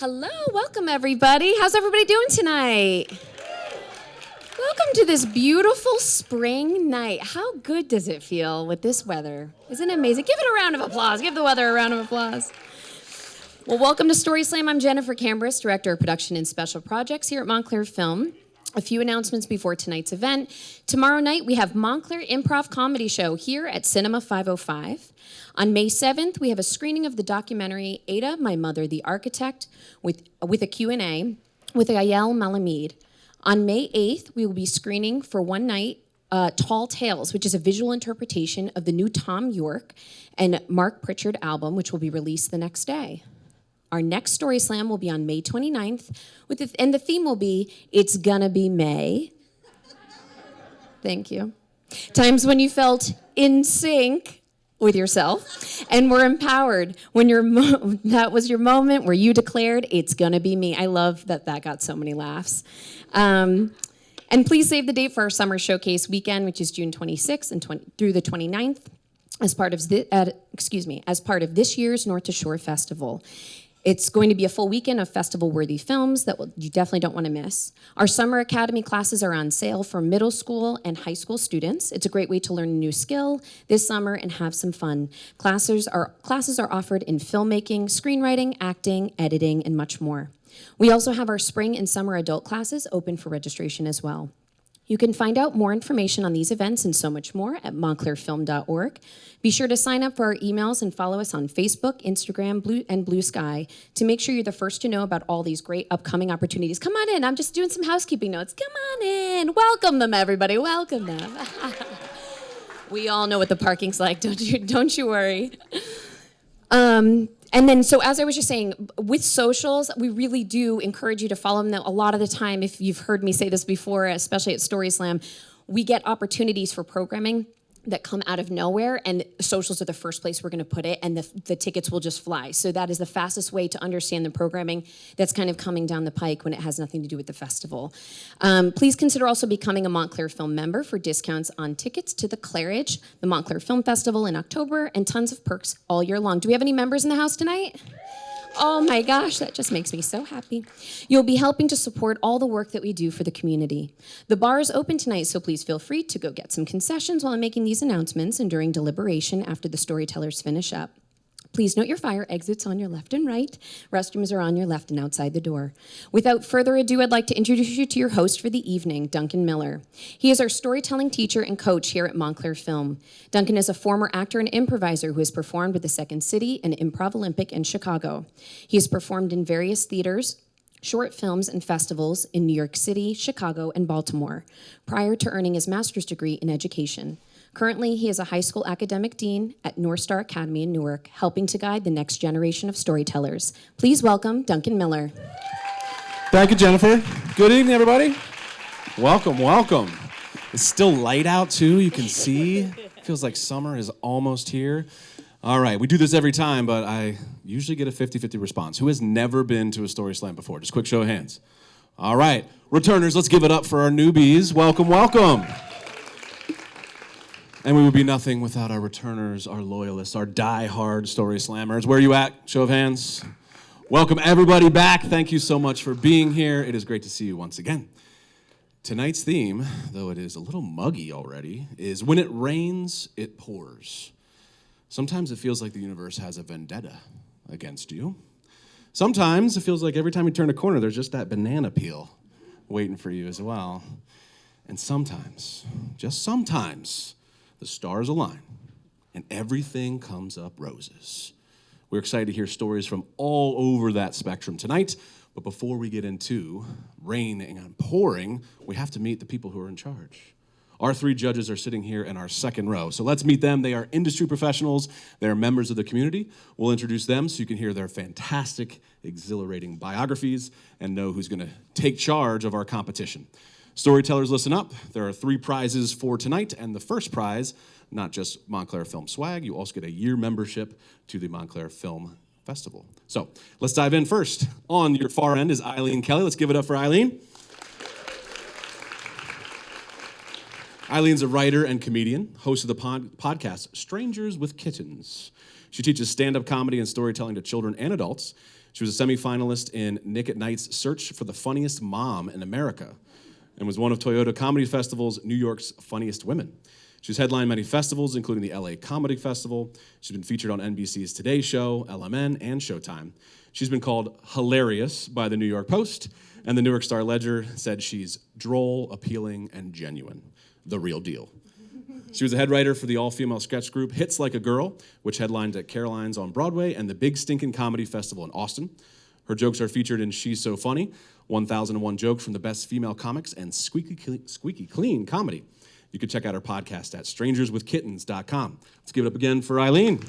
Hello, welcome everybody. How's everybody doing tonight? Welcome to this beautiful spring night. How good does it feel with this weather? Isn't it amazing? Give it a round of applause. Give the weather a round of applause. Well, welcome to StorySLAM. I'm Jennifer Cambris, Director of Production and Special Projects here at Montclair Film. A few announcements before tonight's event. Tomorrow night, we have Montclair Improv Comedy Show here at Cinema 505. On May 7th, we have a screening of the documentary Ada, My Mother, the Architect, with a Q&A with Ayel Malamid. On May 8th, we will be screening for one night Tall Tales, which is a visual interpretation of the new Tom York and Mark Pritchard album, which will be released the next day. Our next StorySLAM will be on May 29th, and the theme will be, It's Gonna Be May. Thank you. Times when you felt in sync with yourself and were empowered when that was your moment where you declared, It's gonna be me. I love that got so many laughs. And please save the date for our summer showcase weekend, which is June 26th through the 29th, as part of this year's North to Shore Festival. It's going to be a full weekend of festival-worthy films that you definitely don't want to miss. Our Summer Academy classes are on sale for middle school and high school students. It's a great way to learn a new skill this summer and have some fun. Classes are offered in filmmaking, screenwriting, acting, editing, and much more. We also have our spring and summer adult classes open for registration as well. You can find out more information on these events and so much more at montclairfilm.org. Be sure to sign up for our emails and follow us on Facebook, Instagram, and Blue Sky to make sure you're the first to know about all these great upcoming opportunities. Come on in. I'm just doing some housekeeping notes. Come on in. Welcome them, everybody. Welcome them. We all know what the parking's like. Don't you worry. And then, so as I was just saying, with socials, we really do encourage you to follow them. A lot of the time, if you've heard me say this before, especially at StorySLAM, we get opportunities for programming that come out of nowhere, and socials are the first place we're going to put it, and the tickets will just fly. So that is the fastest way to understand the programming that's kind of coming down the pike when it has nothing to do with the festival. Please consider also becoming a Montclair Film member for discounts on tickets to the Claridge, the Montclair Film Festival in October, and tons of perks all year long. Do we have any members in the house tonight? Oh my gosh, that just makes me so happy. You'll be helping to support all the work that we do for the community. The bar is open tonight, so please feel free to go get some concessions while I'm making these announcements and during deliberation after the storytellers finish up. Please note your fire exits on your left and right. Restrooms are on your left and outside the door. Without further ado, I'd like to introduce you to your host for the evening, Duncan Miller. He is our storytelling teacher and coach here at Montclair Film. Duncan is a former actor and improviser who has performed with the Second City and Improv Olympic in Chicago. He has performed in various theaters, short films, and festivals in New York City, Chicago, and Baltimore, prior to earning his master's degree in education. Currently, he is a high school academic dean at North Star Academy in Newark, helping to guide the next generation of storytellers. Please welcome Duncan Miller. Thank you, Jennifer. Good evening, everybody. Welcome, welcome. It's still light out, too. You can see. Feels like summer is almost here. All right, we do this every time, but I usually get a 50-50 response. Who has never been to a StorySLAM before? Just quick show of hands. All right, returners, let's give it up for our newbies. Welcome, welcome. And we would be nothing without our returners, our loyalists, our die-hard StorySLAMers. Where are you at? Show of hands. Welcome everybody back. Thank you so much for being here. It is great to see you once again. Tonight's theme, though it is a little muggy already, is when it rains, it pours. Sometimes it feels like the universe has a vendetta against you. Sometimes it feels like every time you turn a corner, there's just that banana peel waiting for you as well. And sometimes, just sometimes, the stars align, and everything comes up roses. We're excited to hear stories from all over that spectrum tonight, but before we get into raining and pouring, we have to meet the people who are in charge. Our three judges are sitting here in our second row, so let's meet them. They are industry professionals. They are members of the community. We'll introduce them so you can hear their fantastic, exhilarating biographies and know who's going to take charge of our competition. Storytellers, listen up. There are 3 prizes for tonight, and the first prize, not just Montclair Film swag, you also get a year membership to the Montclair Film Festival. So let's dive in first. On your far end is Eileen Kelly. Let's give it up for Eileen. Eileen's a writer and comedian, host of the podcast Strangers with Kittens. She teaches stand-up comedy and storytelling to children and adults. She was a semifinalist in Nick at Night's Search for the Funniest Mom in America and was one of Toyota Comedy Festival's New York's Funniest Women. She's headlined many festivals, including the LA Comedy Festival. She's been featured on NBC's Today Show, LMN, and Showtime. She's been called hilarious by the New York Post, and the Newark Star-Ledger said she's droll, appealing, and genuine. The real deal. She was a head writer for the all-female sketch group Hits Like a Girl, which headlined at Caroline's on Broadway and the Big Stinkin' Comedy Festival in Austin. Her jokes are featured in She's So Funny, 1001 Jokes from the Best Female Comics, and Squeaky Clean Comedy. You can check out her podcast at strangerswithkittens.com. Let's give it up again for Eileen.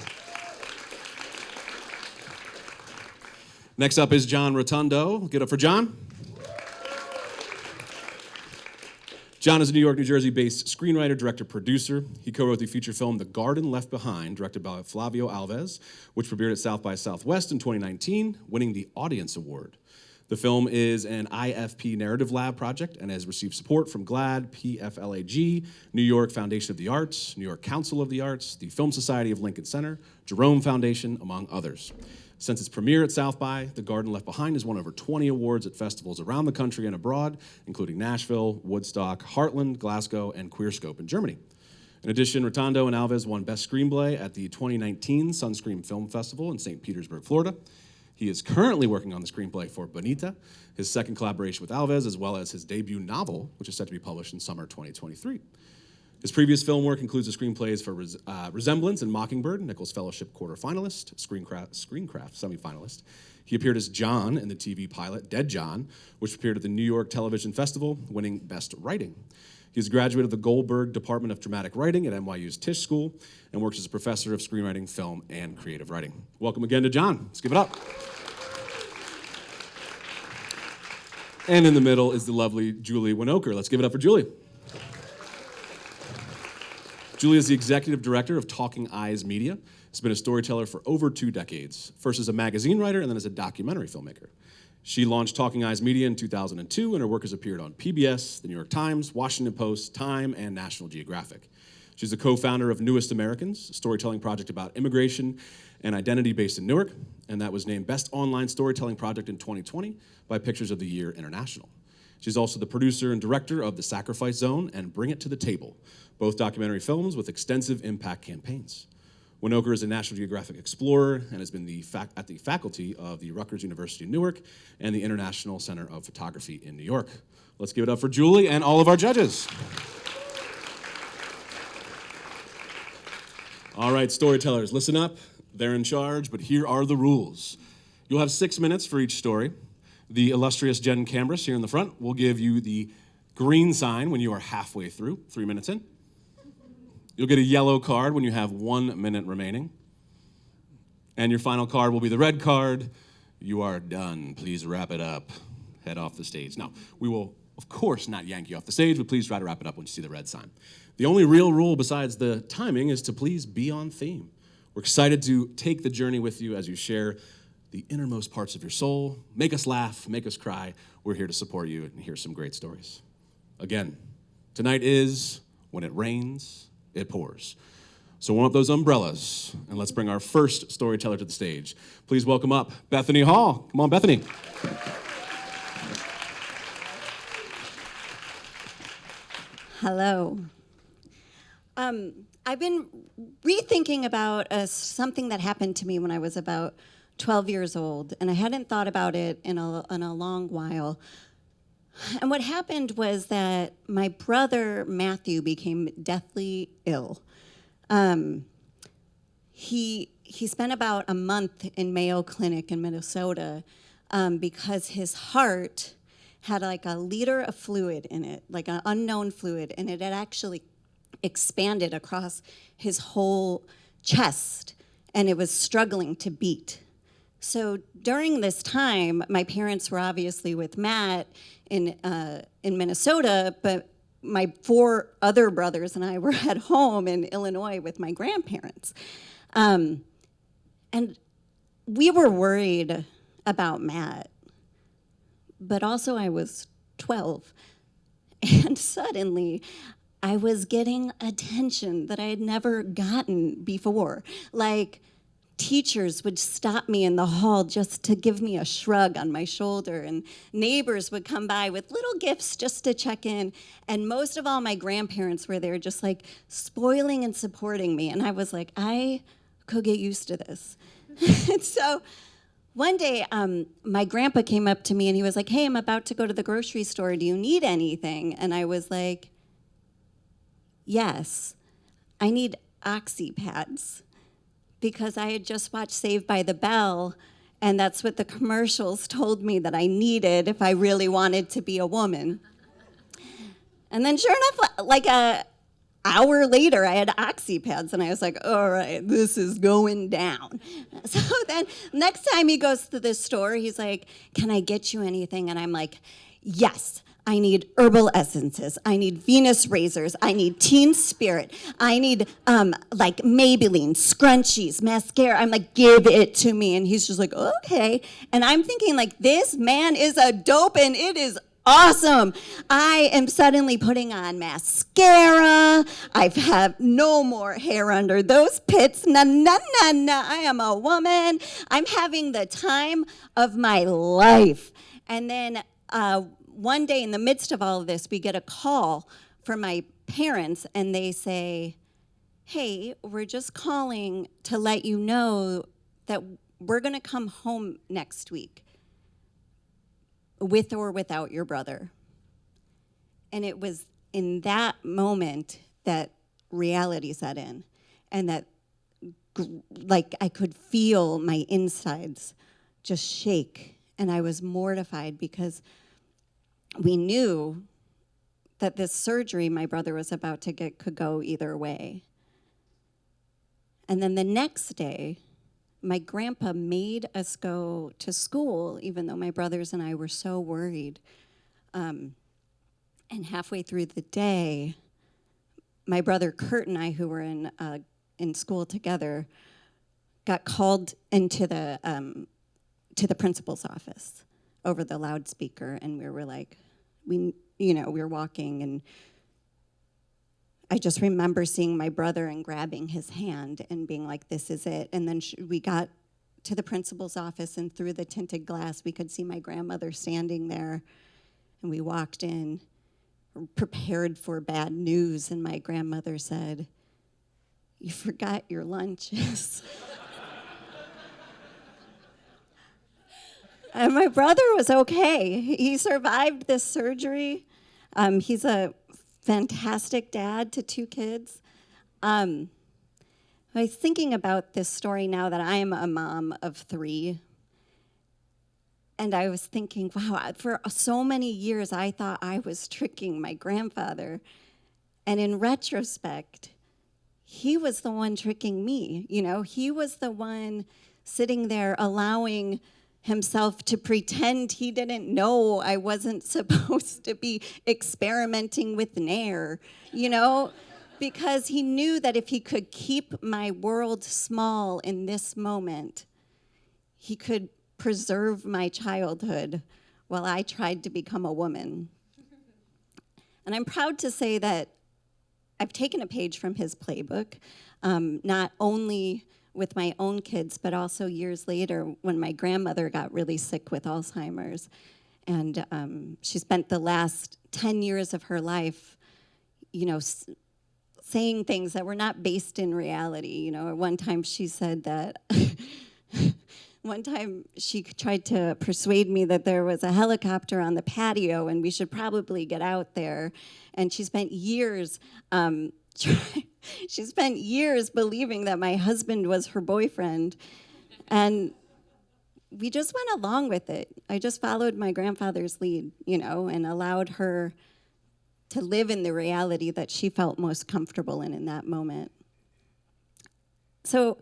Next up is John Rotundo. Get up for John. John is a New York, New Jersey-based screenwriter, director, producer. He co-wrote the feature film The Garden Left Behind, directed by Flavio Alves, which premiered at South by Southwest in 2019, winning the Audience Award. The film is an IFP Narrative Lab project and has received support from GLAAD, PFLAG, New York Foundation of the Arts, New York Council of the Arts, the Film Society of Lincoln Center, Jerome Foundation, among others. Since its premiere at South by, The Garden Left Behind has won over 20 awards at festivals around the country and abroad, including Nashville, Woodstock, Heartland, Glasgow, and Queerscope in Germany. In addition, Rotundo and Alves won Best Screenplay at the 2019 Sunscreen Film Festival in St. Petersburg, Florida. He is currently working on the screenplay for Bonita, his second collaboration with Alves, as well as his debut novel, which is set to be published in summer 2023. His previous film work includes the screenplays for Resemblance and Mockingbird, Nichols Fellowship quarterfinalist, Screencraft semifinalist. He appeared as John in the TV pilot Dead John, which appeared at the New York Television Festival, winning Best Writing. He's a graduate of the Goldberg Department of Dramatic Writing at NYU's Tisch School and works as a professor of screenwriting, film, and creative writing. Welcome again to John. Let's give it up. And in the middle is the lovely Julie Winokur. Let's give it up for Julie. Julie is the executive director of Talking Eyes Media. Has been a storyteller for over 2 decades, first as a magazine writer and then as a documentary filmmaker. She launched Talking Eyes Media in 2002, and her work has appeared on PBS, The New York Times, Washington Post, Time, and National Geographic. She's the co-founder of Newest Americans, a storytelling project about immigration and identity based in Newark, and that was named Best Online Storytelling Project in 2020 by Pictures of the Year International. She's also the producer and director of The Sacrifice Zone and Bring It to the Table, both documentary films with extensive impact campaigns. Winokur is a National Geographic explorer and has been at the faculty of the Rutgers University in Newark and the International Center of Photography in New York. Let's give it up for Julie and all of our judges. All right, storytellers, listen up. They're in charge, but here are the rules. You'll have 6 minutes for each story. The illustrious Jen Cambris here in the front will give you the green sign when you are halfway through, 3 minutes in. You'll get a yellow card when you have 1 minute remaining. And your final card will be the red card. You are done. Please wrap it up. Head off the stage. Now, we will, of course, not yank you off the stage, but please try to wrap it up when you see the red sign. The only real rule besides the timing is to please be on theme. We're excited to take the journey with you as you share the innermost parts of your soul. Make us laugh, make us cry. We're here to support you and hear some great stories. Again, tonight is When It Rains, It Pours. So warm up those umbrellas, and let's bring our first storyteller to the stage. Please welcome up Bethany Hall. Come on, Bethany. Hello. I've been rethinking about something that happened to me when I was about 12 years old, and I hadn't thought about it in a long while. And what happened was that my brother, Matthew, became deathly ill. He spent about a month in Mayo Clinic in Minnesota because his heart had like a liter of fluid in it, like an unknown fluid, and it had actually expanded across his whole chest, and it was struggling to beat. So during this time, my parents were obviously with Matt in Minnesota, but my 4 other brothers and I were at home in Illinois with my grandparents. And we were worried about Matt, but also I was 12. And suddenly, I was getting attention that I had never gotten before. Like, teachers would stop me in the hall just to give me a shrug on my shoulder, and neighbors would come by with little gifts just to check in, and most of all, my grandparents were there just like spoiling and supporting me, and I was like, I could get used to this. And so one day, my grandpa came up to me and he was like, hey, I'm about to go to the grocery store. Do you need anything? And I was like, yes, I need oxy pads, because I had just watched Saved by the Bell, and that's what the commercials told me that I needed if I really wanted to be a woman. And then sure enough, like a hour later, I had oxy pads, and I was like, all right, this is going down. So then next time he goes to the store, he's like, can I get you anything? And I'm like, yes. I need herbal essences. I need Venus razors. I need Teen Spirit. I need like Maybelline, scrunchies, mascara. I'm like, give it to me. And he's just like, okay. And I'm thinking like, this man is a dope and it is awesome. I am suddenly putting on mascara. I have no more hair under those pits. Na, na, na, na. I am a woman. I'm having the time of my life. And then one day in the midst of all of this, we get a call from my parents, and they say, hey, we're just calling to let you know that we're going to come home next week with or without your brother. And it was in that moment that reality set in, and that like I could feel my insides just shake, and I was mortified because we knew that this surgery my brother was about to get could go either way. And then the next day, my grandpa made us go to school, even though my brothers and I were so worried. And halfway through the day, my brother Kurt and I, who were in school together, got called into to the principal's office over the loudspeaker, and we were like, we were walking, and I just remember seeing my brother and grabbing his hand and being like, this is it. And then we got to the principal's office, and through the tinted glass, we could see my grandmother standing there, and we walked in, prepared for bad news, and my grandmother said, you forgot your lunches. And my brother was okay. He survived this surgery. He's a fantastic dad to 2 kids. I was thinking about this story now that I am a mom of 3. And I was thinking, wow, for so many years I thought I was tricking my grandfather. And in retrospect, he was the one tricking me. He was the one sitting there allowing himself to pretend he didn't know I wasn't supposed to be experimenting with Nair, because he knew that if he could keep my world small in this moment, he could preserve my childhood while I tried to become a woman. And I'm proud to say that I've taken a page from his playbook, not only with my own kids, but also years later when my grandmother got really sick with Alzheimer's. And she spent the last 10 years of her life, saying things that were not based in reality. One time she said that, one time she tried to persuade me that there was a helicopter on the patio and we should probably get out there. And she spent years believing that my husband was her boyfriend, and we just went along with it. I just followed my grandfather's lead, and allowed her to live in the reality that she felt most comfortable in that moment. So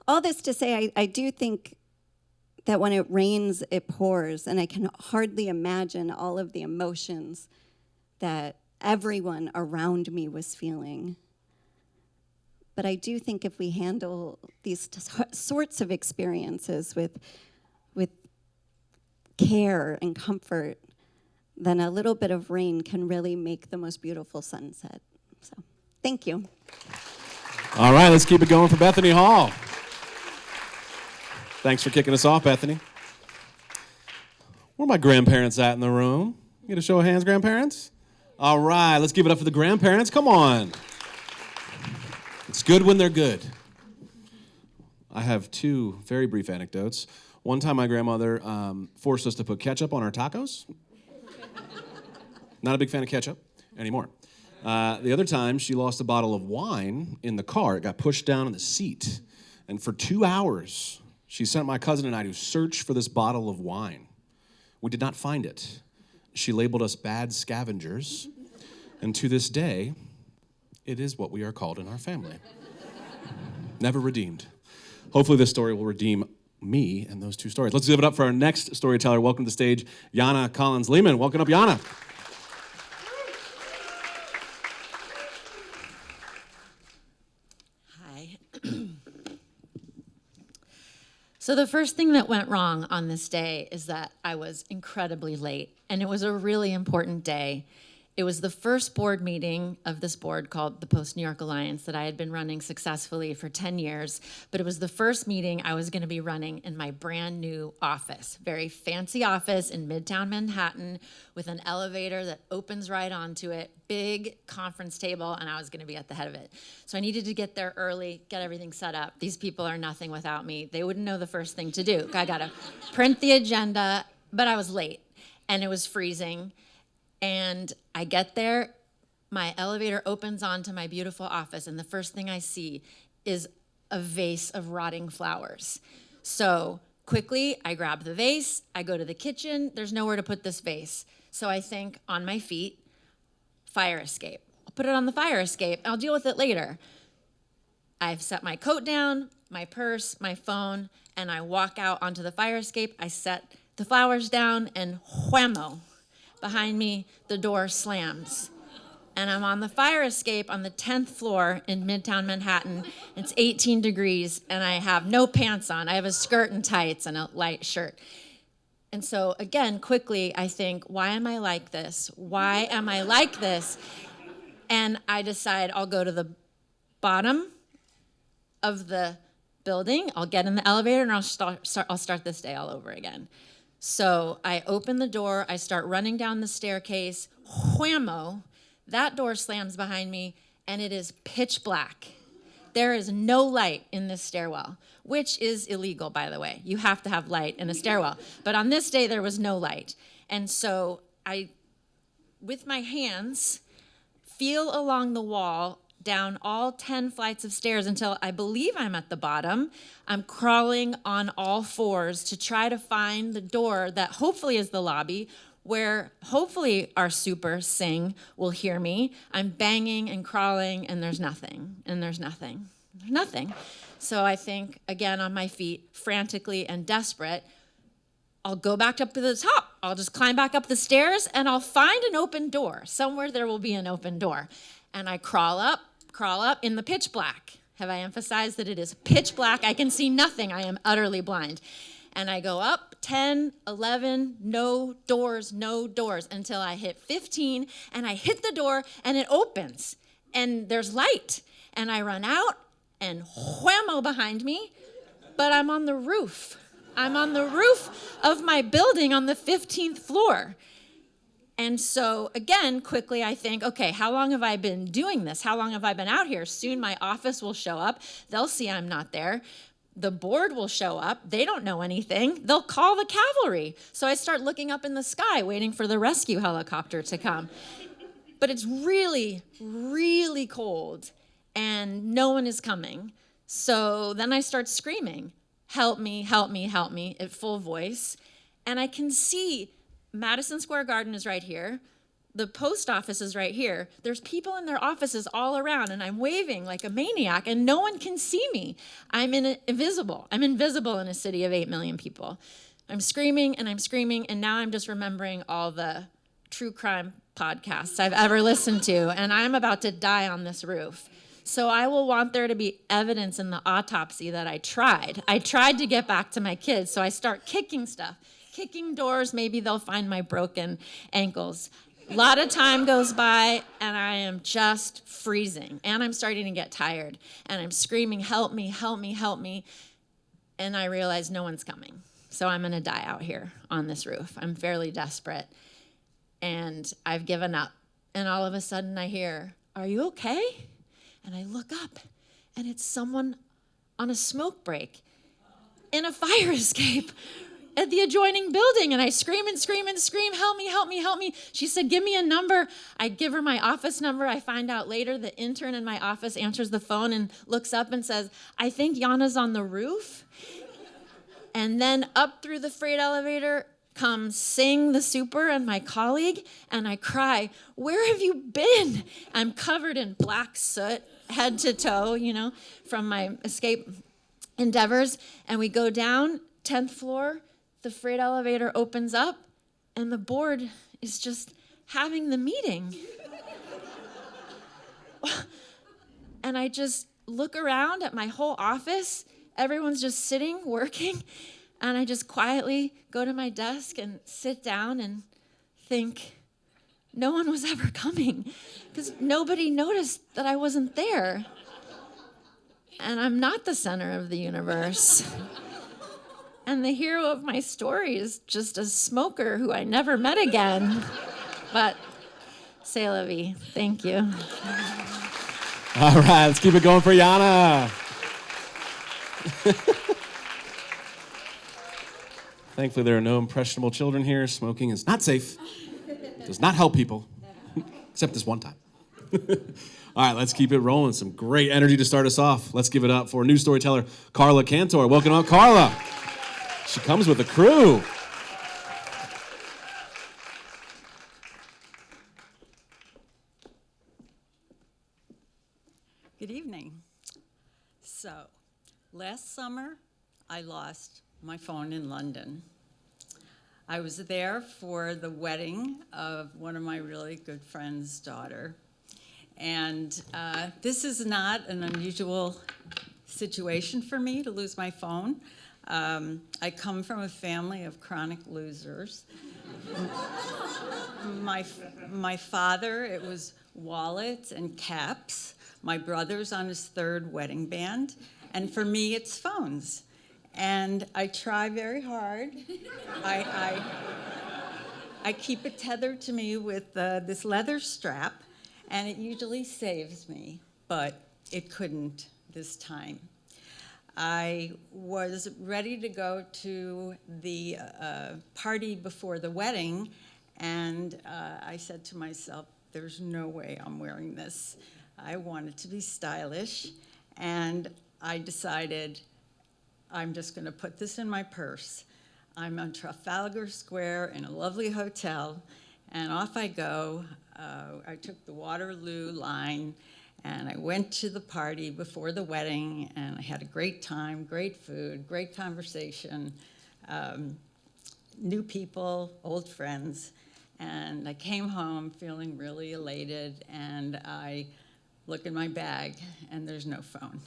all this to say, I do think that when it rains, it pours, and I can hardly imagine all of the emotions that everyone around me was feeling. But I do think if we handle these sorts of experiences with care and comfort, then a little bit of rain can really make the most beautiful sunset. So, thank you. All right, let's keep it going for Bethany Hall. Thanks for kicking us off, Bethany. Where are my grandparents at in the room? Get a show of hands, grandparents? All right, let's give it up for the grandparents. Come on. It's good when they're good. I have two very brief anecdotes. One time my grandmother forced us to put ketchup on our tacos. Not a big fan of ketchup anymore. The other time, she lost a bottle of wine in the car. It got pushed down in the seat. And for 2 hours, she sent my cousin and I to search for this bottle of wine. We did not find it. She labeled us bad scavengers. And to this day, it is what we are called in our family. Never redeemed. Hopefully this story will redeem me and those two stories. Let's give it up for our next storyteller. Welcome to the stage, Yana Collins-Lehman. Welcome up, Yana. Hi. So the first thing that went wrong on this day is that I was incredibly late, and it was a really important day. It was the first board meeting of this board called the Post-New York Alliance that I had been running successfully for 10 years, but it was the first meeting I was going to be running in my brand new office, very fancy office in Midtown Manhattan with an elevator that opens right onto it, big conference table, and I was going to be at the head of it. So I needed to get there early, get everything set up. These people are nothing without me. They wouldn't know the first thing to do. I got to print the agenda, but I was late, and it was freezing. And I get there, my elevator opens onto my beautiful office, and the first thing I see is a vase of rotting flowers. So quickly, I grab the vase, I go to the kitchen, there's nowhere to put this vase. So I think, on my feet, fire escape. I'll put it on the fire escape, I'll deal with it later. I've set my coat down, my purse, my phone, and I walk out onto the fire escape, I set the flowers down, and whammo. Behind me, the door slams. And I'm on the fire escape on the 10th floor in Midtown Manhattan. It's 18 degrees, and I have no pants on. I have a skirt and tights and a light shirt. And so, again, quickly, I think, why am I like this? Why am I like this? And I decide I'll go to the bottom of the building. I'll get in the elevator, and I'll start this day all over again. So I open the door, I start running down the staircase, whammo, that door slams behind me, and it is pitch black. There is no light in this stairwell, which is illegal, by the way. You have to have light in a stairwell. But on this day, there was no light. And so I, with my hands, feel along the wall down all 10 flights of stairs until I believe I'm at the bottom. I'm crawling on all fours to try to find the door that hopefully is the lobby, where hopefully our super Sing will hear me. I'm banging and crawling, and there's nothing, and there's nothing, there's nothing. So I think, again, on my feet, frantically and desperate, I'll go back up to the top. I'll just climb back up the stairs, and I'll find an open door. Somewhere there will be an open door. And I crawl up in the pitch black. Have I emphasized that it is pitch black? I can see nothing. I am utterly blind. And I go up 10, 11, no doors, until I hit 15, and I hit the door, and it opens, and there's light. And I run out, and whammo behind me, but I'm on the roof. I'm on the roof of my building on the 15th floor. And so, again, quickly I think, okay, how long have I been doing this? How long have I been out here? Soon my office will show up. They'll see I'm not there. The board will show up. They don't know anything. They'll call the cavalry. So I start looking up in the sky, waiting for the rescue helicopter to come. But it's really, really cold, and no one is coming. So then I start screaming, help me, help me, help me, at full voice. And I can see Madison Square Garden is right here. The post office is right here. There's people in their offices all around, and I'm waving like a maniac, and no one can see me. I'm invisible. I'm invisible in a city of 8 million people. I'm screaming, and now I'm just remembering all the true crime podcasts I've ever listened to, and I'm about to die on this roof. So I will want there to be evidence in the autopsy that I tried. I tried to get back to my kids, so I start kicking stuff. Kicking doors, maybe they'll find my broken ankles. A lot of time goes by, and I am just freezing, and I'm starting to get tired, and I'm screaming, help me, help me, help me. and I realize no one's coming. So I'm going to die out here on this roof. I'm fairly desperate. And I've given up. And all of a sudden I hear, "Are you okay?" And I look up, and it's someone on a smoke break in a fire escape at the adjoining building. And I scream and scream and scream, "Help me, help me, help me." She said, "Give me a number." I give her my office number. I find out later the intern in my office answers the phone and looks up and says, "I think Yana's on the roof." And then up through the freight elevator comes Sing, the super, and my colleague, and I cry, "Where have you been?" I'm covered in black soot, head to toe, from my escape endeavors. And we go down, 10th floor, the freight elevator opens up, and the board is just having the meeting. And I just look around at my whole office. Everyone's just sitting, working, and I just quietly go to my desk and sit down and think, no one was ever coming because nobody noticed that I wasn't there. And I'm not the center of the universe. And the hero of my story is just a smoker who I never met again. But c'est la vie. Thank you. All right, let's keep it going for Yana. Thankfully, there are no impressionable children here. Smoking is not safe. It does not help people, except this one time. All right, let's keep it rolling. Some great energy to start us off. Let's give it up for new storyteller Carla Cantor. Welcome up, Carla. She comes with a crew. Good evening. So, last summer, I lost my phone in London. I was there for the wedding of one of my really good friend's daughter. And this is not an unusual situation for me to lose my phone. I come from a family of chronic losers. My father, it was wallets and caps. My brother's on his third wedding band. And for me, it's phones. And I try very hard. I keep it tethered to me with this leather strap, and it usually saves me, but it couldn't this time. I was ready to go to the party before the wedding, and I said to myself, there's no way I'm wearing this. I wanted to be stylish, and I decided I'm just going to put this in my purse. I'm on Trafalgar Square in a lovely hotel, and off I go. I took the Waterloo line, and I went to the party before the wedding, and I had a great time, great food, great conversation, new people, old friends, and I came home feeling really elated, and I look in my bag, and there's no phone.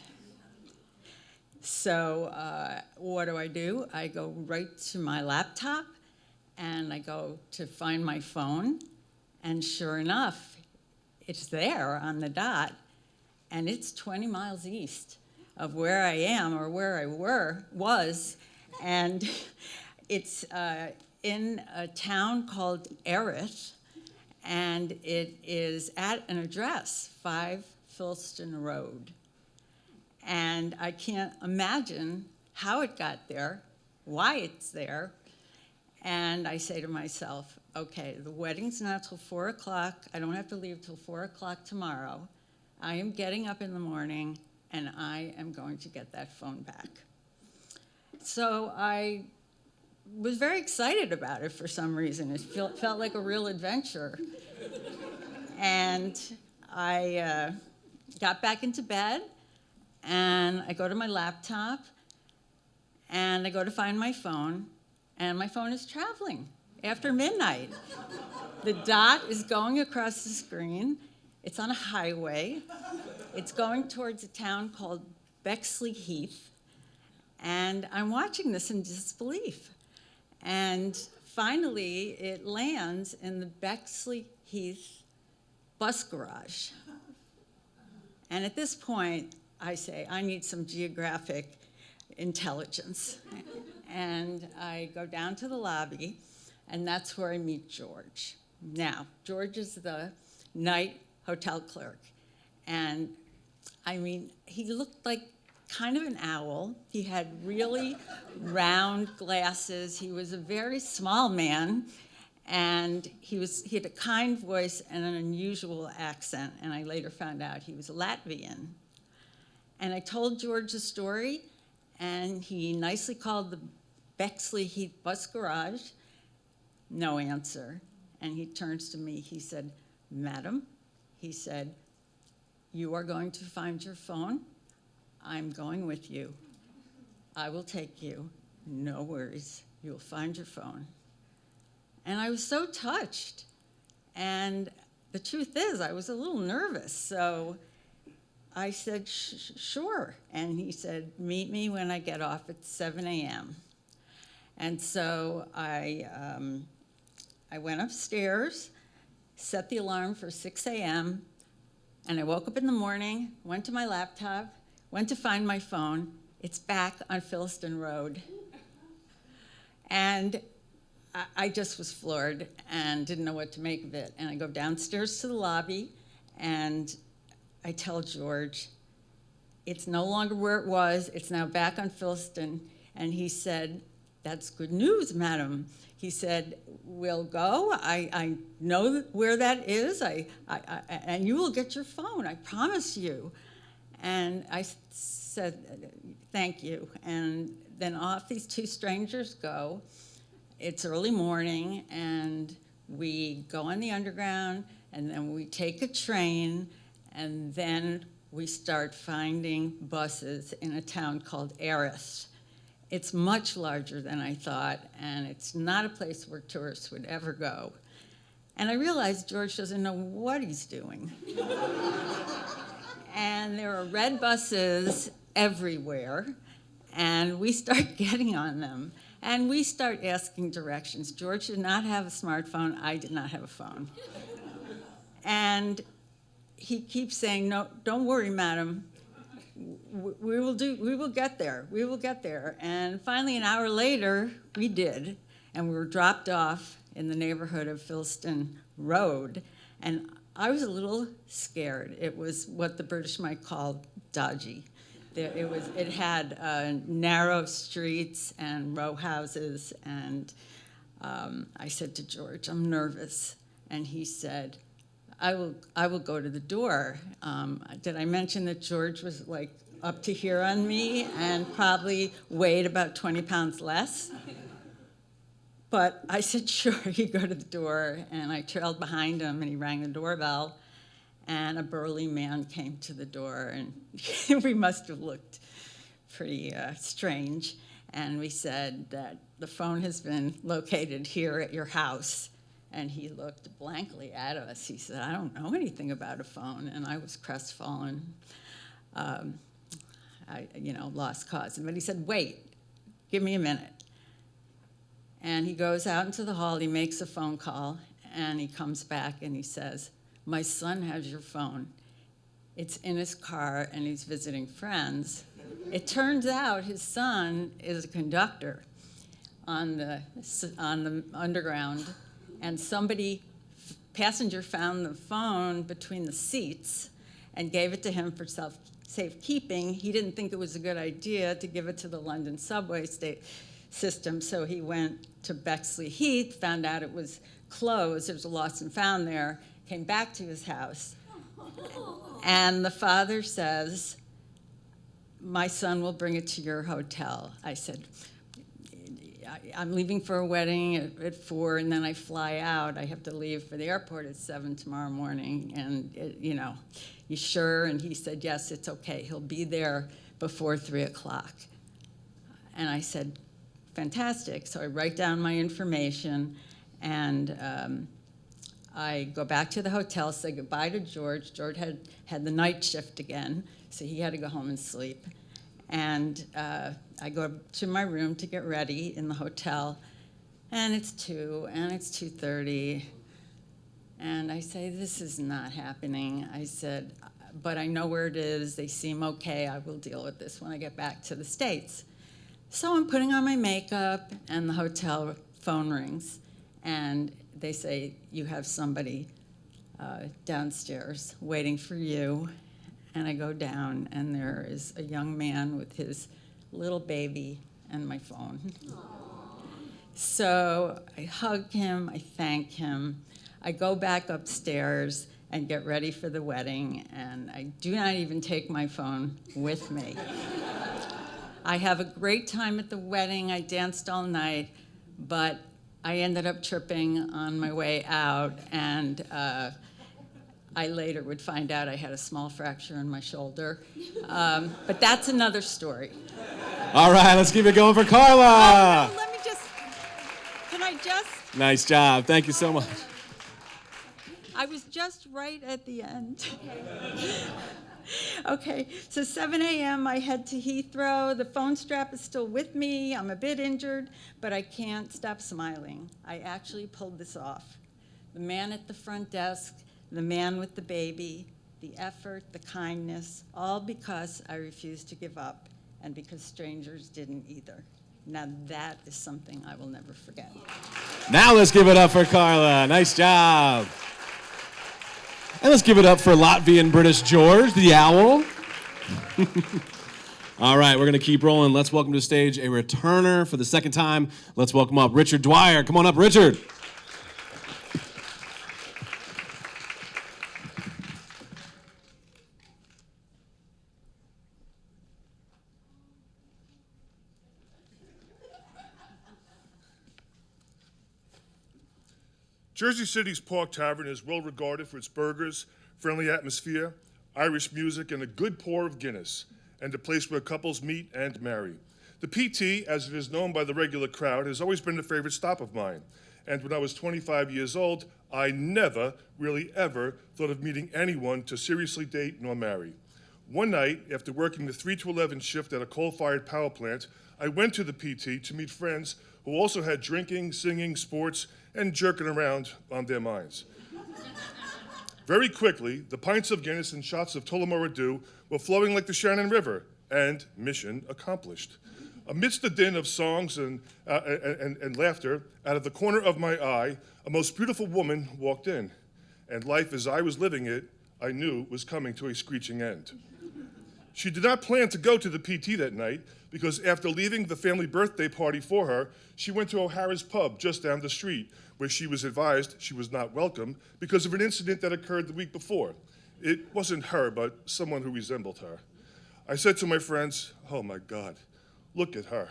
So what do? I go right to my laptop, and I go to find my phone, and sure enough, it's there on the dot, and it's 20 miles east of where I am or where I was, and it's in a town called Erith, and it is at an address, 5 Filston Road. And I can't imagine how it got there, why it's there. And I say to myself, okay, the wedding's not till 4 o'clock. I don't have to leave till 4 o'clock tomorrow. I am getting up in the morning, and I am going to get that phone back. So I was very excited about it for some reason. It felt like a real adventure. And I got back into bed, and I go to my laptop, and I go to find my phone, and my phone is traveling after midnight. The dot is going across the screen. It's on a highway. It's going towards a town called Bexley Heath, and I'm watching this in disbelief. And finally, it lands in the Bexley Heath bus garage. And at this point, I say, I need some geographic intelligence. And I go down to the lobby, and that's where I meet George. Now, George is the night hotel clerk. And I mean, he looked like kind of an owl. He had really round glasses. He was a very small man, and he had a kind voice and an unusual accent, and I later found out he was Latvian. And I told George the story, and he nicely called the Bexley Heath bus garage. No answer. And he turns to me, he said, "Madam," he said, "you are going to find your phone. I'm going with you. I will take you. No worries. You'll find your phone." And I was so touched. And the truth is, I was a little nervous. So I said, "Sure." And he said, "Meet me when I get off at 7 a.m. And so I went upstairs, set the alarm for 6 a.m., and I woke up in the morning, went to my laptop, went to find my phone. It's back on Philston Road. And I just was floored and didn't know what to make of it. And I go downstairs to the lobby, and I tell George, it's no longer where it was. It's now back on Philston. And he said, "That's good news, madam." He said, "We'll go. I know where that is. And you will get your phone. I promise you." And I said, "Thank you." And then off these two strangers go. It's early morning, and we go on the underground, and then we take a train, and then we start finding buses in a town called Eris. It's much larger than I thought, and it's not a place where tourists would ever go. And I realized George doesn't know what he's doing. And there are red buses everywhere, and we start getting on them, and we start asking directions. George did not have a smartphone. I did not have a phone. And he keeps saying, "No, don't worry, madam. We will get there. We will get there." And finally, an hour later, we did, and we were dropped off in the neighborhood of Philston Road. And I was a little scared. It was what the British might call dodgy. It had narrow streets and row houses, and I said to George, "I'm nervous." And he said, I will go to the door." Did I mention that George was like up to here on me and probably weighed about 20 pounds less? But I said, "Sure." You go to the door, and I trailed behind him, and he rang the doorbell, and a burly man came to the door, and we must have looked pretty strange. And we said that the phone has been located here at your house. And he looked blankly at us. He said, "I don't know anything about a phone." And I was crestfallen. Lost cause. But he said, "Wait, give me a minute." And he goes out into the hall, he makes a phone call, and he comes back and he says, "My son has your phone. It's in his car, and he's visiting friends." It turns out his son is a conductor on the underground, and passenger found the phone between the seats and gave it to him for safekeeping. He didn't think it was a good idea to give it to the London subway system, so he went to Bexley Heath, found out it was closed, there was a lost and found there, came back to his house. And the father says, "My son will bring it to your hotel." I said, "I'm leaving for a wedding at 4, and then I fly out. I have to leave for the airport at 7 tomorrow morning. And, you sure?" And he said, "Yes, it's okay. He'll be there before 3 o'clock. And I said, "Fantastic." So I write down my information, and I go back to the hotel, say goodbye to George. George had the night shift again, so he had to go home and sleep. And I go to my room to get ready in the hotel, and it's 2, and it's 2:30. And I say, "This is not happening." I said, "But I know where it is. They seem okay. I will deal with this when I get back to the States." So I'm putting on my makeup, and the hotel phone rings, and they say, you have somebody downstairs waiting for you. And I go down, and there is a young man with his little baby and my phone. So I hug him, I thank him. I go back upstairs and get ready for the wedding, and I do not even take my phone with me. I have a great time at the wedding. I danced all night, but I ended up tripping on my way out, and I later would find out I had a small fracture in my shoulder. But that's another story. All right, let's keep it going for Carla. Let me just, can I just? Nice job. Thank you so much. I was just right at the end. Okay, so 7 a.m., I head to Heathrow. The phone strap is still with me. I'm a bit injured, but I can't stop smiling. I actually pulled this off. The man at the front desk, the man with the baby, the effort, the kindness, all because I refused to give up and because strangers didn't either. Now that is something I will never forget. Now let's give it up for Carla. Nice job. And let's give it up for Latvian British George, the owl. All right, we're going to keep rolling. Let's welcome to the stage a returner for the second time. Let's welcome up Richard Dwyer. Come on up, Richard. Jersey City's Park Tavern is well regarded for its burgers, friendly atmosphere, Irish music, and a good pour of Guinness, and a place where couples meet and marry. The PT, as it is known by the regular crowd, has always been a favorite stop of mine. And when I was 25 years old, I never, really ever, thought of meeting anyone to seriously date nor marry. One night, after working the 3 to 11 shift at a coal-fired power plant, I went to the PT to meet friends who also had drinking, singing, sports, and jerking around on their minds. Very quickly, the pints of Guinness and shots of Tullamore Dew were flowing like the Shannon River, and mission accomplished. Amidst the din of songs and laughter, out of the corner of my eye, a most beautiful woman walked in, and life as I was living it, I knew was coming to a screeching end. She did not plan to go to the PT that night, because after leaving the family birthday party for her, she went to O'Hara's pub just down the street, where she was advised she was not welcome because of an incident that occurred the week before. It wasn't her, but someone who resembled her. I said to my friends, oh my God, look at her.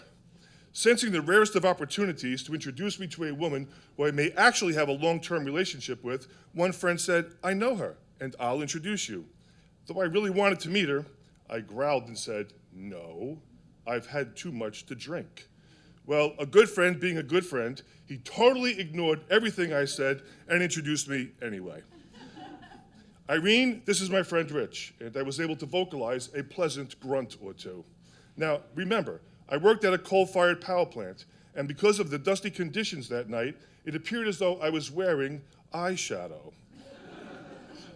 Sensing the rarest of opportunities to introduce me to a woman who I may actually have a long-term relationship with, one friend said, I know her, and I'll introduce you. Though I really wanted to meet her, I growled and said, no, I've had too much to drink. Well, a good friend being a good friend, he totally ignored everything I said and introduced me anyway. Irene, this is my friend Rich, and I was able to vocalize a pleasant grunt or two. Now, remember, I worked at a coal-fired power plant, and because of the dusty conditions that night, it appeared as though I was wearing eyeshadow,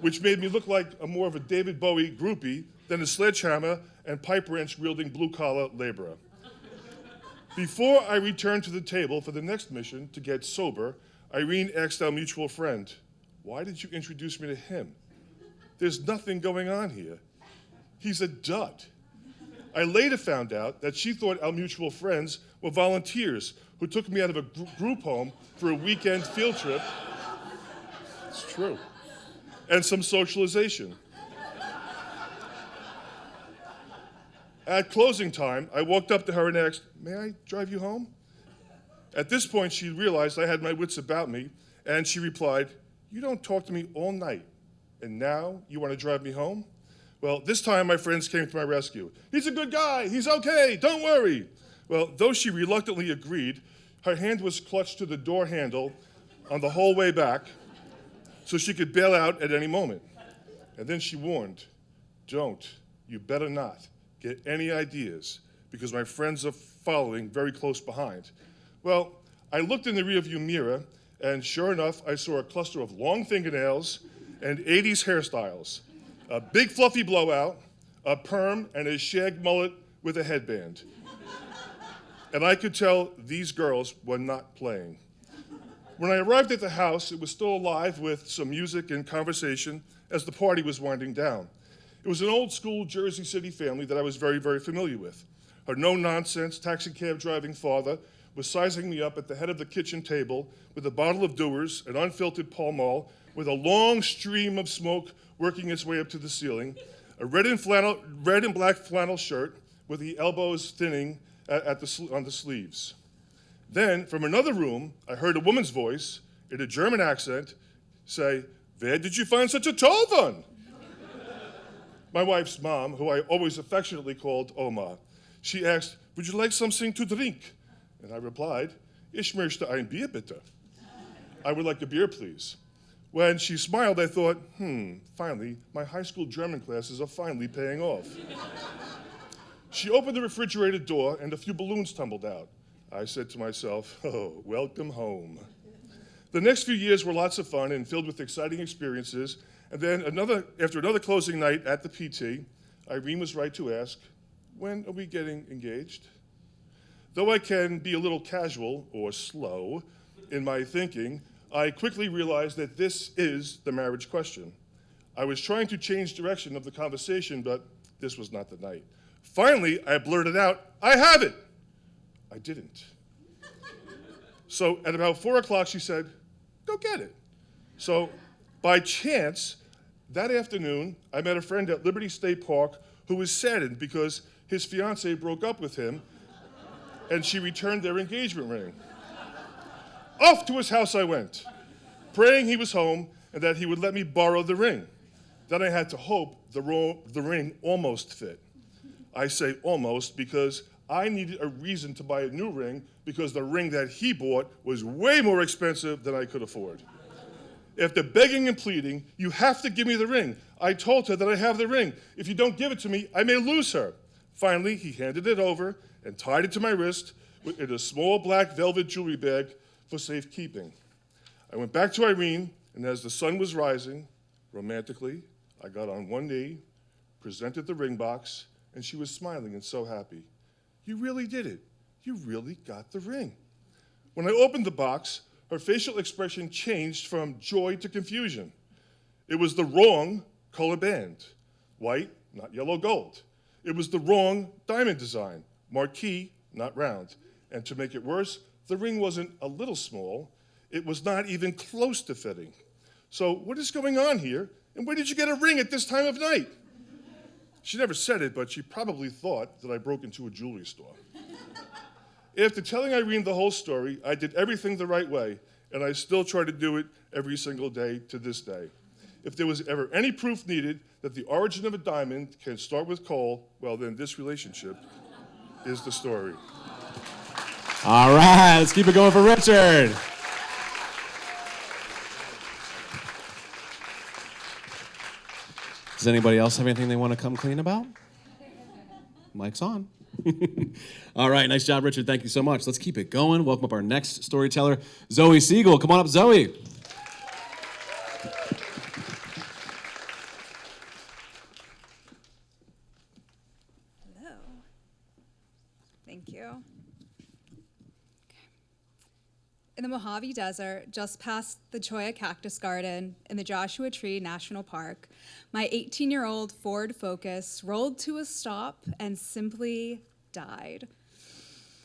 which made me look like more of a David Bowie groupie than a sledgehammer and pipe wrench wielding blue-collar laborer. Before I returned to the table for the next mission to get sober, Irene asked our mutual friend, why did you introduce me to him? There's nothing going on here. He's a dud. I later found out that she thought our mutual friends were volunteers who took me out of a group home for a weekend field trip. It's true. And some socialization. At closing time, I walked up to her and asked, may I drive you home? At this point, she realized I had my wits about me, and she replied, you don't talk to me all night, and now you want to drive me home? Well, this time my friends came to my rescue. He's a good guy, he's okay, don't worry. Well, though she reluctantly agreed, her hand was clutched to the door handle on the whole way back so she could bail out at any moment. And then she warned, don't, you better not get any ideas, because my friends are following very close behind. Well, I looked in the rearview mirror, and sure enough, I saw a cluster of long fingernails and 80s hairstyles, a big fluffy blowout, a perm, and a shag mullet with a headband. and I could tell these girls were not playing. When I arrived at the house, it was still alive with some music and conversation as the party was winding down. It was an old school Jersey City family that I was very, very familiar with. Her no-nonsense taxicab driving father was sizing me up at the head of the kitchen table with a bottle of Dewar's, an unfiltered Pall Mall, with a long stream of smoke working its way up to the ceiling, a red and black flannel shirt with the elbows thinning on the sleeves. Then, from another room, I heard a woman's voice in a German accent say, "Where did you find such a tall one?" My wife's mom, who I always affectionately called Oma, she asked, "Would you like something to drink?" And I replied, "Ich möchte ein Bier bitte." I would like a beer, please. When she smiled, I thought, finally, my high school German classes are finally paying off. She opened the refrigerator door and a few balloons tumbled out. I said to myself, oh, welcome home. The next few years were lots of fun and filled with exciting experiences. And then after another closing night at the PT, Irene was right to ask, when are we getting engaged? Though I can be a little casual or slow in my thinking, I quickly realized that this is the marriage question. I was trying to change direction of the conversation, but this was not the night. Finally, I blurted out, I have it. I didn't. So at about 4 o'clock, she said, go get it. So by chance, that afternoon, I met a friend at Liberty State Park who was saddened because his fiancée broke up with him and she returned their engagement ring. Off to his house I went, praying he was home and that he would let me borrow the ring. Then I had to hope the ring almost fit. I say almost because I needed a reason to buy a new ring because the ring that he bought was way more expensive than I could afford. After begging and pleading, you have to give me the ring. I told her that I have the ring. If you don't give it to me, I may lose her. Finally, he handed it over and tied it to my wrist in a small black velvet jewelry bag for safekeeping. I went back to Irene, and as the sun was rising, romantically, I got on one knee, presented the ring box, and she was smiling and so happy. You really did it. You really got the ring. When I opened the box, her facial expression changed from joy to confusion. It was the wrong color band, white, not yellow gold. It was the wrong diamond design, marquee, not round. And to make it worse, the ring wasn't a little small, it was not even close to fitting. So what is going on here? And where did you get a ring at this time of night? She never said it, but she probably thought that I broke into a jewelry store. After telling Irene the whole story, I did everything the right way, and I still try to do it every single day to this day. If there was ever any proof needed that the origin of a diamond can start with coal, well, then this relationship is the story. All right, let's keep it going for Richard. Does anybody else have anything they want to come clean about? Mic's on. All right, nice job, Richard. Thank you so much. Let's keep it going. Welcome up our next storyteller, Zoe Siegel. Come on up, Zoe. Hello. Thank you. In the Mojave Desert, just past the Cholla Cactus Garden in the Joshua Tree National Park, my 18-year-old Ford Focus rolled to a stop and simply died.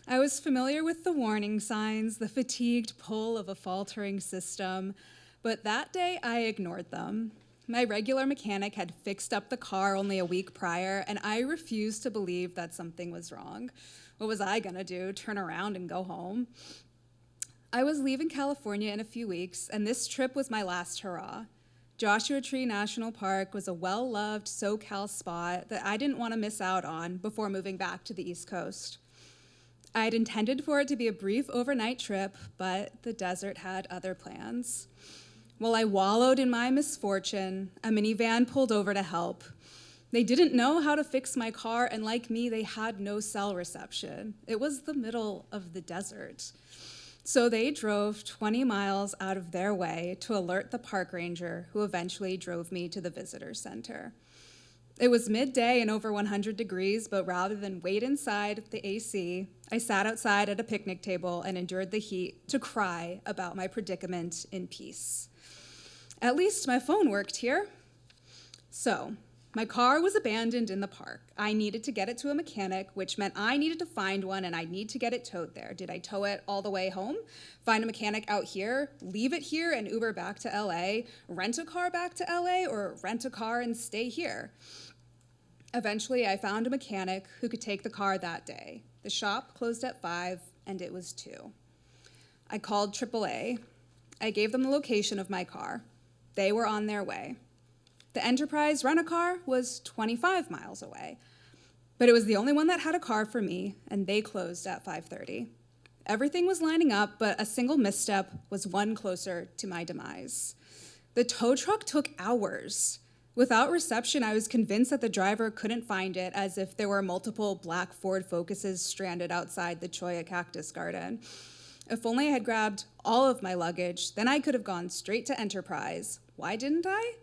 I was familiar with the warning signs, the fatigued pull of a faltering system, but that day I ignored them. My regular mechanic had fixed up the car only a week prior, and I refused to believe that something was wrong. What was I gonna do, turn around and go home? I was leaving California in a few weeks, and this trip was my last hurrah. Joshua Tree National Park was a well-loved SoCal spot that I didn't want to miss out on before moving back to the East Coast. I had intended for it to be a brief overnight trip, but the desert had other plans. While I wallowed in my misfortune, a minivan pulled over to help. They didn't know how to fix my car, and like me, they had no cell reception. It was the middle of the desert. So they drove 20 miles out of their way to alert the park ranger, who eventually drove me to the visitor center. It was midday and over 100 degrees, but rather than wait inside the AC, I sat outside at a picnic table and endured the heat to cry about my predicament in peace. At least my phone worked here. So, my car was abandoned in the park. I needed to get it to a mechanic, which meant I needed to find one and I need to get it towed there. Did I tow it all the way home? Find a mechanic out here, leave it here and Uber back to LA, rent a car back to LA, or rent a car and stay here? Eventually, I found a mechanic who could take the car that day. The shop closed at 5 and it was 2. I called AAA. I gave them the location of my car. They were on their way. The Enterprise rent-a-car was 25 miles away, but it was the only one that had a car for me, and they closed at 5:30. Everything was lining up, but a single misstep was one closer to my demise. The tow truck took hours. Without reception, I was convinced that the driver couldn't find it, as if there were multiple black Ford Focuses stranded outside the Cholla cactus garden. If only I had grabbed all of my luggage, then I could have gone straight to Enterprise. Why didn't I?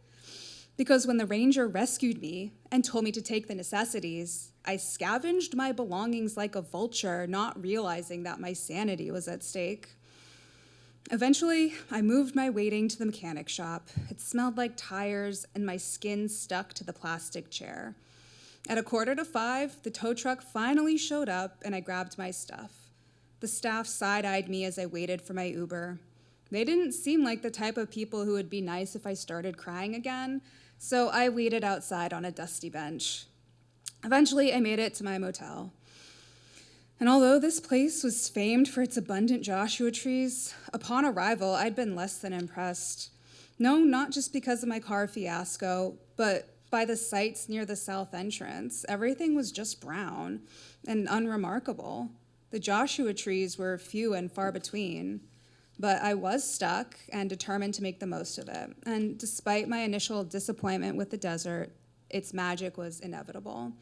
Because when the ranger rescued me and told me to take the necessities, I scavenged my belongings like a vulture, not realizing that my sanity was at stake. Eventually, I moved my waiting to the mechanic shop. It smelled like tires, and my skin stuck to the plastic chair. At 4:45, the tow truck finally showed up, and I grabbed my stuff. The staff side-eyed me as I waited for my Uber. They didn't seem like the type of people who would be nice if I started crying again, so I waited outside on a dusty bench. Eventually, I made it to my motel. And although this place was famed for its abundant Joshua trees, upon arrival, I'd been less than impressed. No, not just because of my car fiasco, but by the sights near the south entrance. Everything was just brown and unremarkable. The Joshua trees were few and far between. But I was stuck and determined to make the most of it. And despite my initial disappointment with the desert, its magic was inevitable.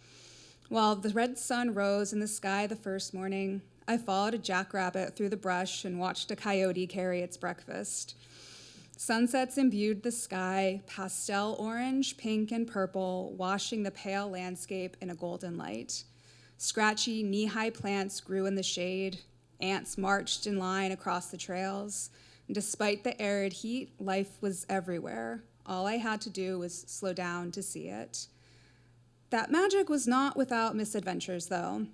While the red sun rose in the sky the first morning, I followed a jackrabbit through the brush and watched a coyote carry its breakfast. Sunsets imbued the sky, pastel orange, pink, and purple, washing the pale landscape in a golden light. Scratchy, knee-high plants grew in the shade. Ants marched in line across the trails. And despite the arid heat, life was everywhere. All I had to do was slow down to see it. That magic was not without misadventures, though.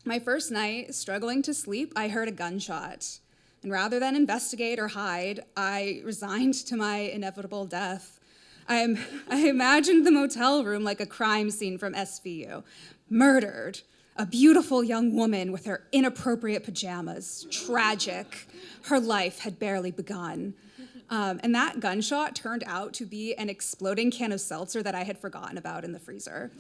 My first night, struggling to sleep, I heard a gunshot. And rather than investigate or hide, I resigned to my inevitable death. I imagined the motel room like a crime scene from SVU. Murdered. A beautiful young woman with her inappropriate pajamas. Tragic. Her life had barely begun. And that gunshot turned out to be an exploding can of seltzer that I had forgotten about in the freezer.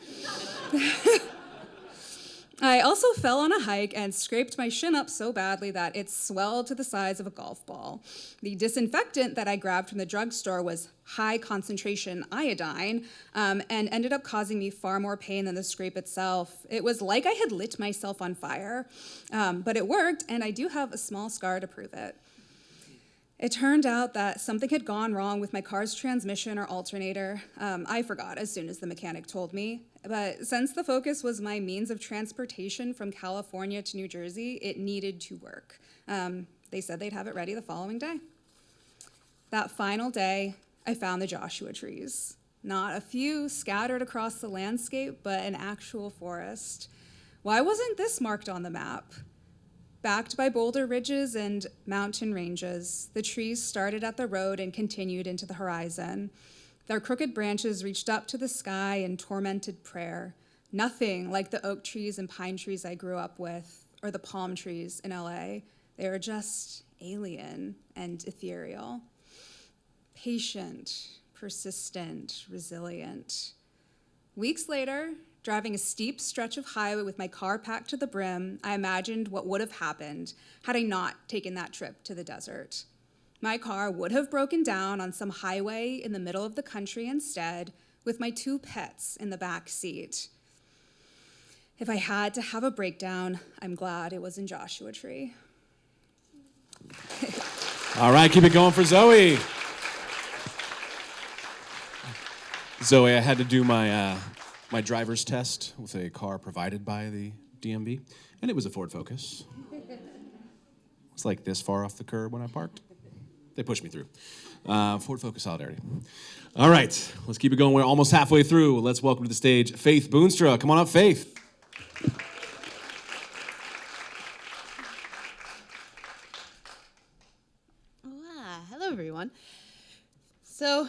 I also fell on a hike and scraped my shin up so badly that it swelled to the size of a golf ball. The disinfectant that I grabbed from the drugstore was high concentration iodine and ended up causing me far more pain than the scrape itself. It was like I had lit myself on fire, but it worked, and I do have a small scar to prove it. It turned out that something had gone wrong with my car's transmission or alternator. I forgot as soon as the mechanic told me. But since the Focus was my means of transportation from California to New Jersey, it needed to work. They said they'd have it ready the following day. That final day, I found the Joshua trees. Not a few scattered across the landscape, but an actual forest. Why wasn't this marked on the map? Backed by boulder ridges and mountain ranges, the trees started at the road and continued into the horizon. Their crooked branches reached up to the sky in tormented prayer. Nothing like the oak trees and pine trees I grew up with, or the palm trees in LA. They were just alien and ethereal. Patient, persistent, resilient. Weeks later, driving a steep stretch of highway with my car packed to the brim, I imagined what would have happened had I not taken that trip to the desert. My car would have broken down on some highway in the middle of the country instead, with my 2 pets in the back seat. If I had to have a breakdown, I'm glad it was in Joshua Tree. All right, keep it going for Zoe. Zoe, I had to do my my driver's test with a car provided by the DMV, and it was a Ford Focus. It's like this far off the curb when I parked. They pushed me through. Ford Focus Solidarity. All right, let's keep it going. We're almost halfway through. Let's welcome to the stage Faith Boonstra. Come on up, Faith. Hello, everyone. So,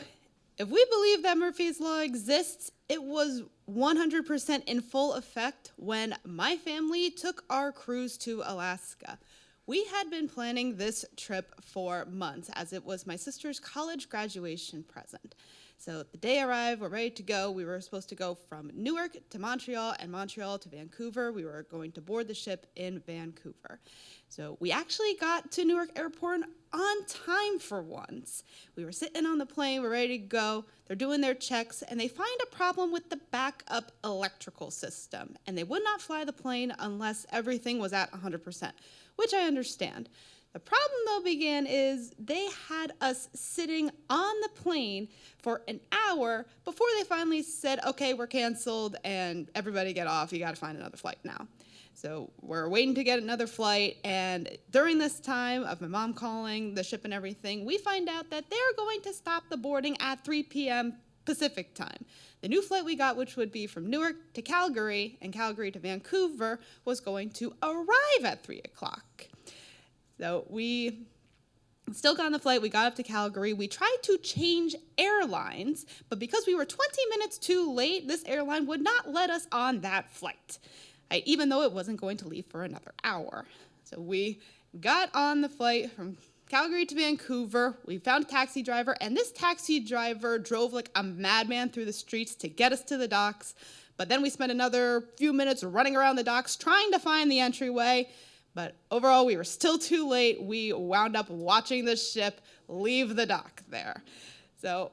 if we believe that Murphy's Law exists, it was 100% in full effect when my family took our cruise to Alaska. We had been planning this trip for months, as it was my sister's college graduation present. So the day arrived, we're ready to go. We were supposed to go from Newark to Montreal and Montreal to Vancouver. We were going to board the ship in Vancouver. So we actually got to Newark Airport on time for once. We were sitting on the plane, we're ready to go. They're doing their checks, and they find a problem with the backup electrical system. And they would not fly the plane unless everything was at 100%, which I understand. The problem, though, began is they had us sitting on the plane for an hour before they finally said, okay, we're canceled, and everybody get off. You got to find another flight now. So we're waiting to get another flight, and during this time of my mom calling the ship and everything, we find out that they're going to stop the boarding at 3 p.m. Pacific time. The new flight we got, which would be from Newark to Calgary and Calgary to Vancouver, was going to arrive at 3 o'clock. So we still got on the flight. We got up to Calgary. We tried to change airlines, but because we were 20 minutes too late, this airline would not let us on that flight, even though it wasn't going to leave for another hour. So we got on the flight from Calgary to Vancouver. We found a taxi driver, and this taxi driver drove like a madman through the streets to get us to the docks. But then we spent another few minutes running around the docks trying to find the entryway. But overall, we were still too late. We wound up watching the ship leave the dock there. So,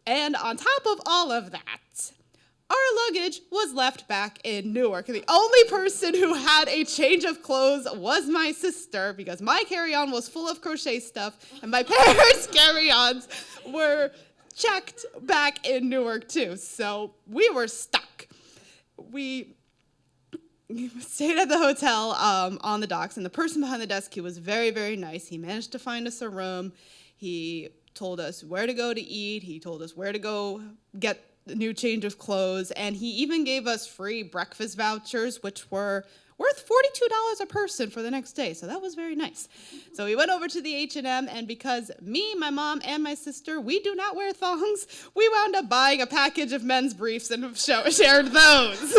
and on top of all of that, our luggage was left back in Newark. The only person who had a change of clothes was my sister, because my carry-on was full of crochet stuff, and my parents' carry-ons were checked back in Newark too. So we were stuck. We stayed at the hotel on the docks, and the person behind the desk, he was very, very nice. He managed to find us a room. He told us where to go to eat. He told us where to go get a new change of clothes, and he even gave us free breakfast vouchers, which were worth $42 a person for the next day, so that was very nice. So we went over to the H&M, and because me, my mom, and my sister, we do not wear thongs, we wound up buying a package of men's briefs and shared those.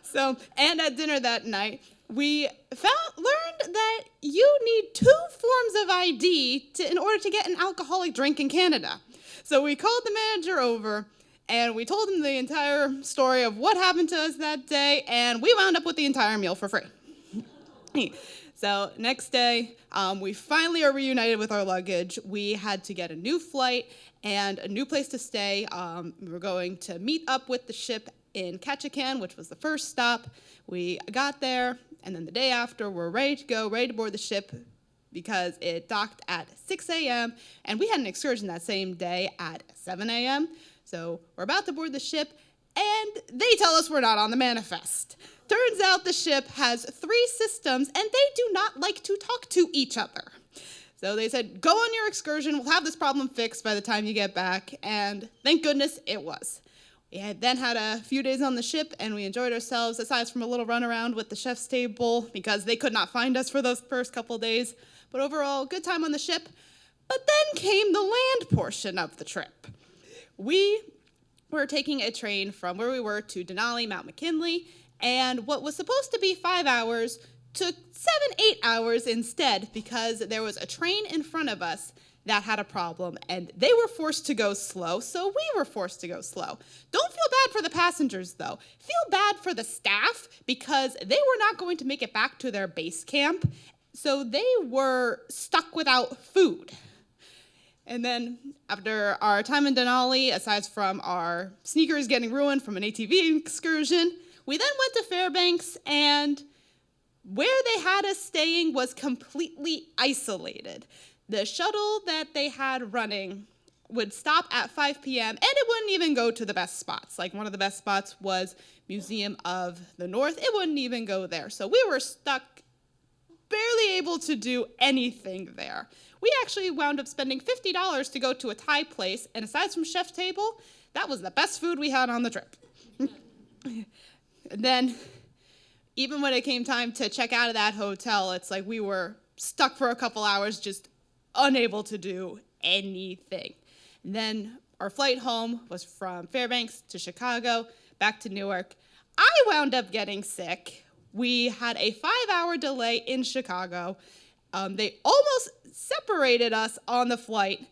So, and at dinner that night, we learned that you need 2 forms of ID in order to get an alcoholic drink in Canada. So we called the manager over, and we told him the entire story of what happened to us that day, and we wound up with the entire meal for free. So next day, we finally are reunited with our luggage. We had to get a new flight and a new place to stay. We were going to meet up with the ship in Ketchikan, which was the first stop. We got there, and then the day after, we're ready to go, ready to board the ship, because it docked at 6 a.m., and we had an excursion that same day at 7 a.m., so we're about to board the ship, and they tell us we're not on the manifest. Turns out the ship has 3 systems, and they do not like to talk to each other. So they said, go on your excursion, we'll have this problem fixed by the time you get back, and thank goodness it was. We had then had a few days on the ship, and we enjoyed ourselves, aside from a little run around with the chef's table, because they could not find us for those first couple days. But overall, good time on the ship. But then came the land portion of the trip. We were taking a train from where we were to Denali, Mount McKinley, and what was supposed to be 5 hours took 7-8 hours instead, because there was a train in front of us that had a problem, and they were forced to go slow, so we were forced to go slow. Don't feel bad for the passengers, though. Feel bad for the staff, because they were not going to make it back to their base camp, so they were stuck without food. And then after our time in Denali, aside from our sneakers getting ruined from an ATV excursion, we then went to Fairbanks, and where they had us staying was completely isolated. The shuttle that they had running would stop at 5 p.m. and it wouldn't even go to the best spots. Like one of the best spots was Museum of the North. It wouldn't even go there. So we were stuck, barely able to do anything there. We actually wound up spending $50 to go to a Thai place, and aside from chef's table, that was the best food we had on the trip. And then, even when it came time to check out of that hotel, it's like we were stuck for a couple hours, just unable to do anything. And then our flight home was from Fairbanks to Chicago, back to Newark. I wound up getting sick. We had a 5-hour delay in Chicago. They almost separated us on the flight.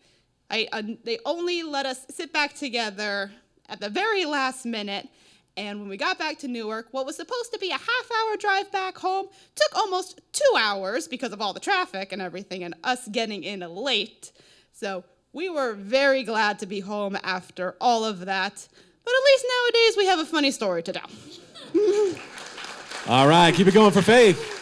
They only let us sit back together at the very last minute. And when we got back to Newark, what was supposed to be a half-hour drive back home took almost 2 hours because of all the traffic and everything and us getting in late. So we were very glad to be home after all of that. But at least nowadays we have a funny story to tell. All right, keep it going for Faith.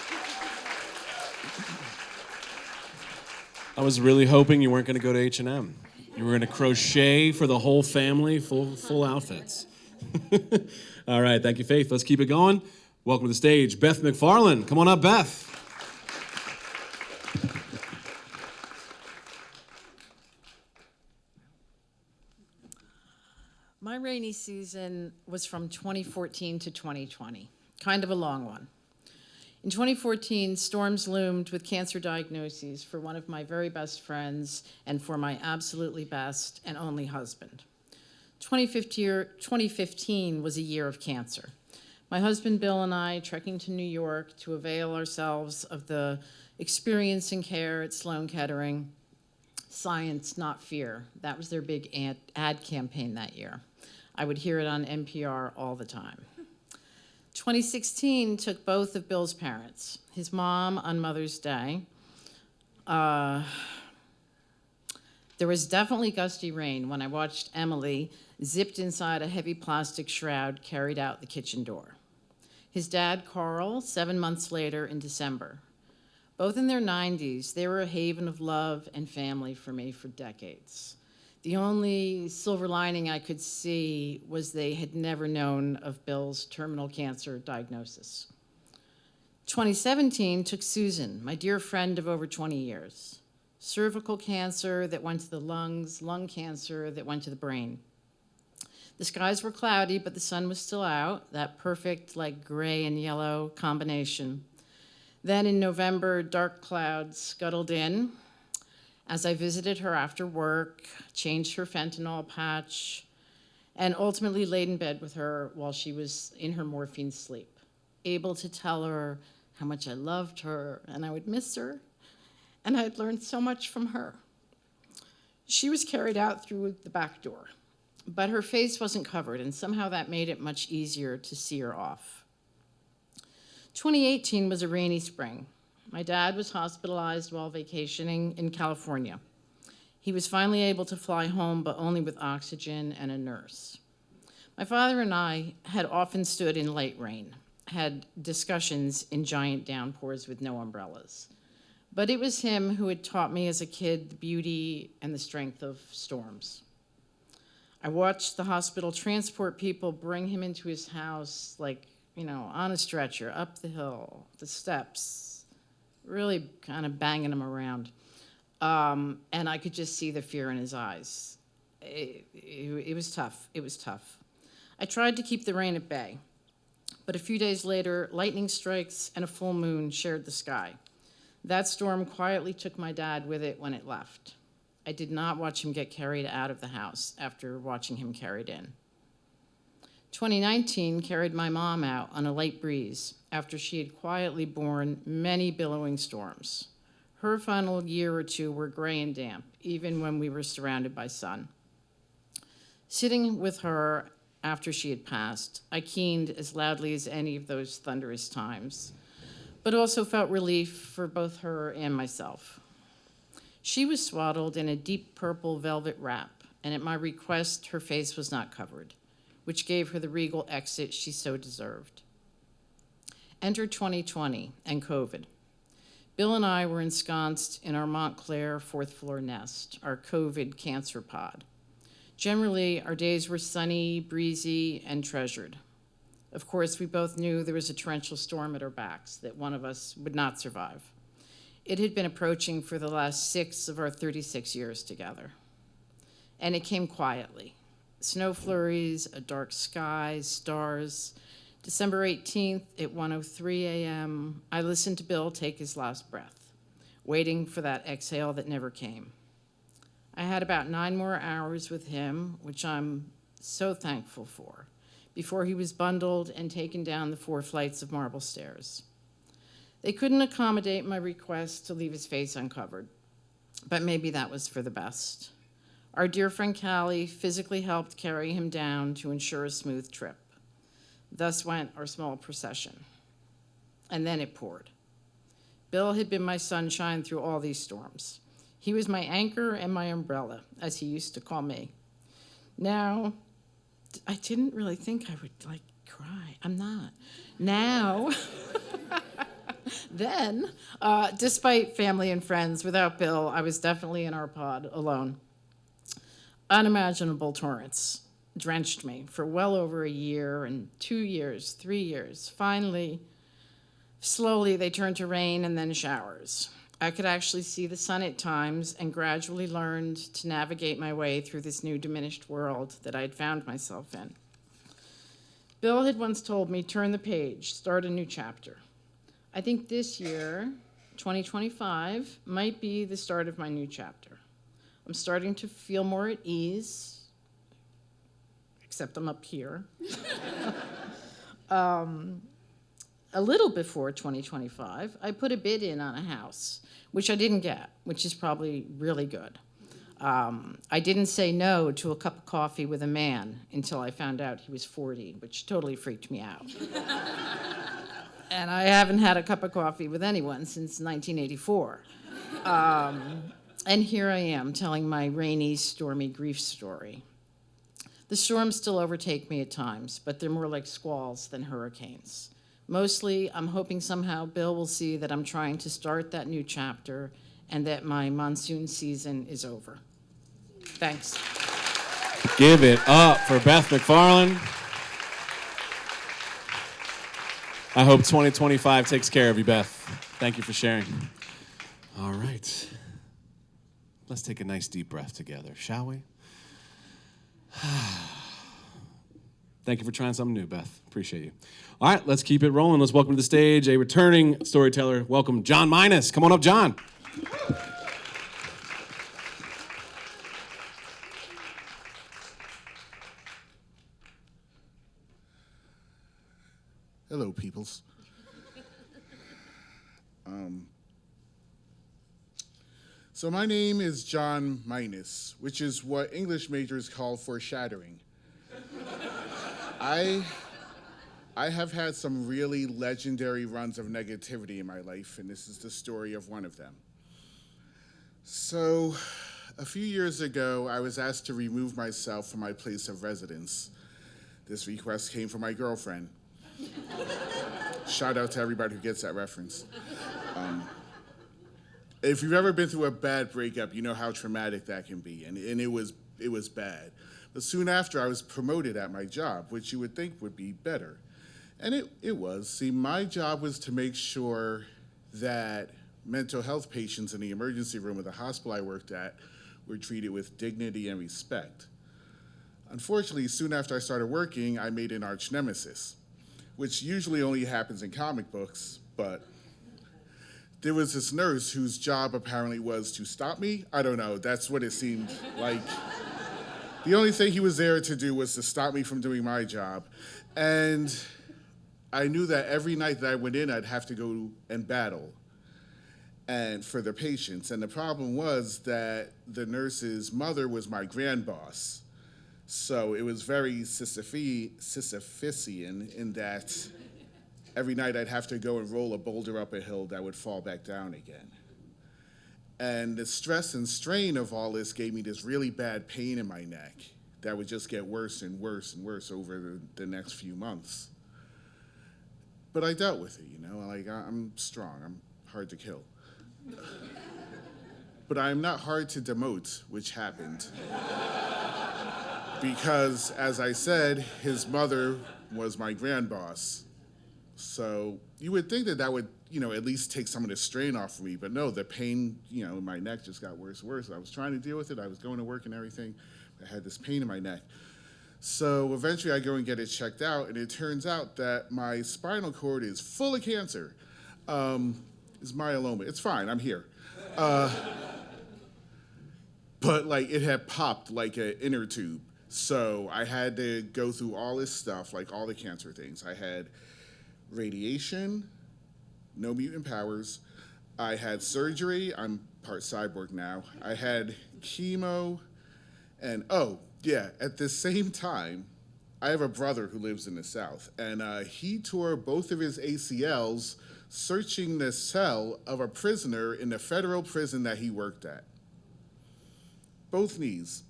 I was really hoping you weren't going to go to H&M. You were going to crochet for the whole family, full outfits. All right, thank you, Faith. Let's keep it going. Welcome to the stage, Beth McFarland. Come on up, Beth. My rainy season was from 2014 to 2020, kind of a long one. In 2014, storms loomed with cancer diagnoses for one of my very best friends and for my absolutely best and only husband. 2015 was a year of cancer. My husband Bill and I trekking to New York to avail ourselves of the experience and care at Sloan Kettering. Science, not fear. That was their big ad campaign that year. I would hear it on NPR all the time. 2016 took both of Bill's parents, his mom on Mother's Day. There was definitely gusty rain when I watched Emily, zipped inside a heavy plastic shroud, carried out the kitchen door. His dad, Carl, 7 months later in December. Both in their 90s, they were a haven of love and family for me for decades. The only silver lining I could see was they had never known of Bill's terminal cancer diagnosis. 2017 took Susan, my dear friend of over 20 years. Cervical cancer that went to the lungs, lung cancer that went to the brain. The skies were cloudy, but the sun was still out, that perfect, like, gray and yellow combination. Then in November, dark clouds scuttled in. As I visited her after work, changed her fentanyl patch, and ultimately laid in bed with her while she was in her morphine sleep, able to tell her how much I loved her and I would miss her, and I had learned so much from her. She was carried out through the back door, but her face wasn't covered, and somehow that made it much easier to see her off. 2018 was a rainy spring. My dad was hospitalized while vacationing in California. He was finally able to fly home, but only with oxygen and a nurse. My father and I had often stood in light rain, had discussions in giant downpours with no umbrellas. But it was him who had taught me as a kid the beauty and the strength of storms. I watched the hospital transport people bring him into his house, like, on a stretcher, up the hill, the steps, really kind of banging him around. And I could just see the fear in his eyes. It was tough. It was tough. I tried to keep the rain at bay, but a few days later, lightning strikes and a full moon shared the sky. That storm quietly took my dad with it when it left. I did not watch him get carried out of the house after watching him carried in. 2019 carried my mom out on a light breeze after she had quietly borne many billowing storms. Her final year or two were gray and damp, even when we were surrounded by sun. Sitting with her after she had passed, I keened as loudly as any of those thunderous times, but also felt relief for both her and myself. She was swaddled in a deep purple velvet wrap, and at my request, her face was not covered, which gave her the regal exit she so deserved. Enter 2020 and COVID. Bill and I were ensconced in our Montclair fourth floor nest, our COVID cancer pod. Generally, our days were sunny, breezy, and treasured. Of course, we both knew there was a torrential storm at our backs that one of us would not survive. It had been approaching for the last 6 of our 36 years together. And it came quietly. Snow flurries, a dark sky, stars. December 18th at 1:03 a.m., I listened to Bill take his last breath, waiting for that exhale that never came. I had about 9 more hours with him, which I'm so thankful for, before he was bundled and taken down the 4 flights of marble stairs. They couldn't accommodate my request to leave his face uncovered, but maybe that was for the best. Our dear friend Callie physically helped carry him down to ensure a smooth trip. Thus went our small procession. And then it poured. Bill had been my sunshine through all these storms. He was my anchor and my umbrella, as he used to call me. Now, I didn't really think I would, cry. I'm not. Now, then, despite family and friends, without Bill, I was definitely in our pod alone. Unimaginable torrents drenched me for well over a year and 2 years, 3 years. Finally, slowly, they turned to rain and then showers. I could actually see the sun at times and gradually learned to navigate my way through this new diminished world that I had found myself in. Bill had once told me, turn the page, start a new chapter. I think this year, 2025, might be the start of my new chapter. I'm starting to feel more at ease, except I'm up here. A little before 2025, I put a bid in on a house, which I didn't get, which is probably really good. I didn't say no to a cup of coffee with a man until I found out he was 40, which totally freaked me out. And I haven't had a cup of coffee with anyone since 1984. And here I am telling my rainy, stormy grief story. The storms still overtake me at times, but they're more like squalls than hurricanes. Mostly, I'm hoping somehow Bill will see that I'm trying to start that new chapter and that my monsoon season is over. Thanks. Give it up for Beth McFarland. I hope 2025 takes care of you, Beth. Thank you for sharing. All right. Let's take a nice deep breath together, shall we? Thank you for trying something new, Beth. Appreciate you. All right, let's keep it rolling. Let's welcome to the stage a returning storyteller. Welcome, John Minus. Come on up, John. Hello, peoples. So my name is John Minus, which is what English majors call foreshadowing. I have had some really legendary runs of negativity in my life, and this is the story of one of them. So, a few years ago, I was asked to remove myself from my place of residence. This request came from my girlfriend. Shout out to everybody who gets that reference. If you've ever been through a bad breakup, you know how traumatic that can be, and it was bad. But soon after, I was promoted at my job, which you would think would be better. And it was. See, my job was to make sure that mental health patients in the emergency room of the hospital I worked at were treated with dignity and respect. Unfortunately, soon after I started working, I made an arch nemesis, which usually only happens in comic books, but there was this nurse whose job apparently was to stop me. I don't know, that's what it seemed like. The only thing he was there to do was to stop me from doing my job. And I knew that every night that I went in, I'd have to go and battle and for the patients. And the problem was that the nurse's mother was my grand boss. So it was very Sisyphean in that every night I'd have to go and roll a boulder up a hill that would fall back down again. And the stress and strain of all this gave me this really bad pain in my neck that would just get worse and worse and worse over the next few months. But I dealt with it, you know, like I'm strong, I'm hard to kill. But I am not hard to demote, which happened. Because, as I said, his mother was my grand boss. So you would think that that would, at least take some of the strain off of me. But no, the pain, in my neck just got worse and worse. I was trying to deal with it. I was going to work and everything. I had this pain in my neck. So eventually I go and get it checked out, and it turns out that my spinal cord is full of cancer. It's myeloma. It's fine. I'm here. But it had popped like an inner tube. So I had to go through all this stuff, like all the cancer things. I had radiation, no mutant powers. I had surgery. I'm part cyborg now. I had chemo. And at the same time, I have a brother who lives in the South. And he tore both of his ACLs searching the cell of a prisoner in the federal prison that he worked at. Both knees.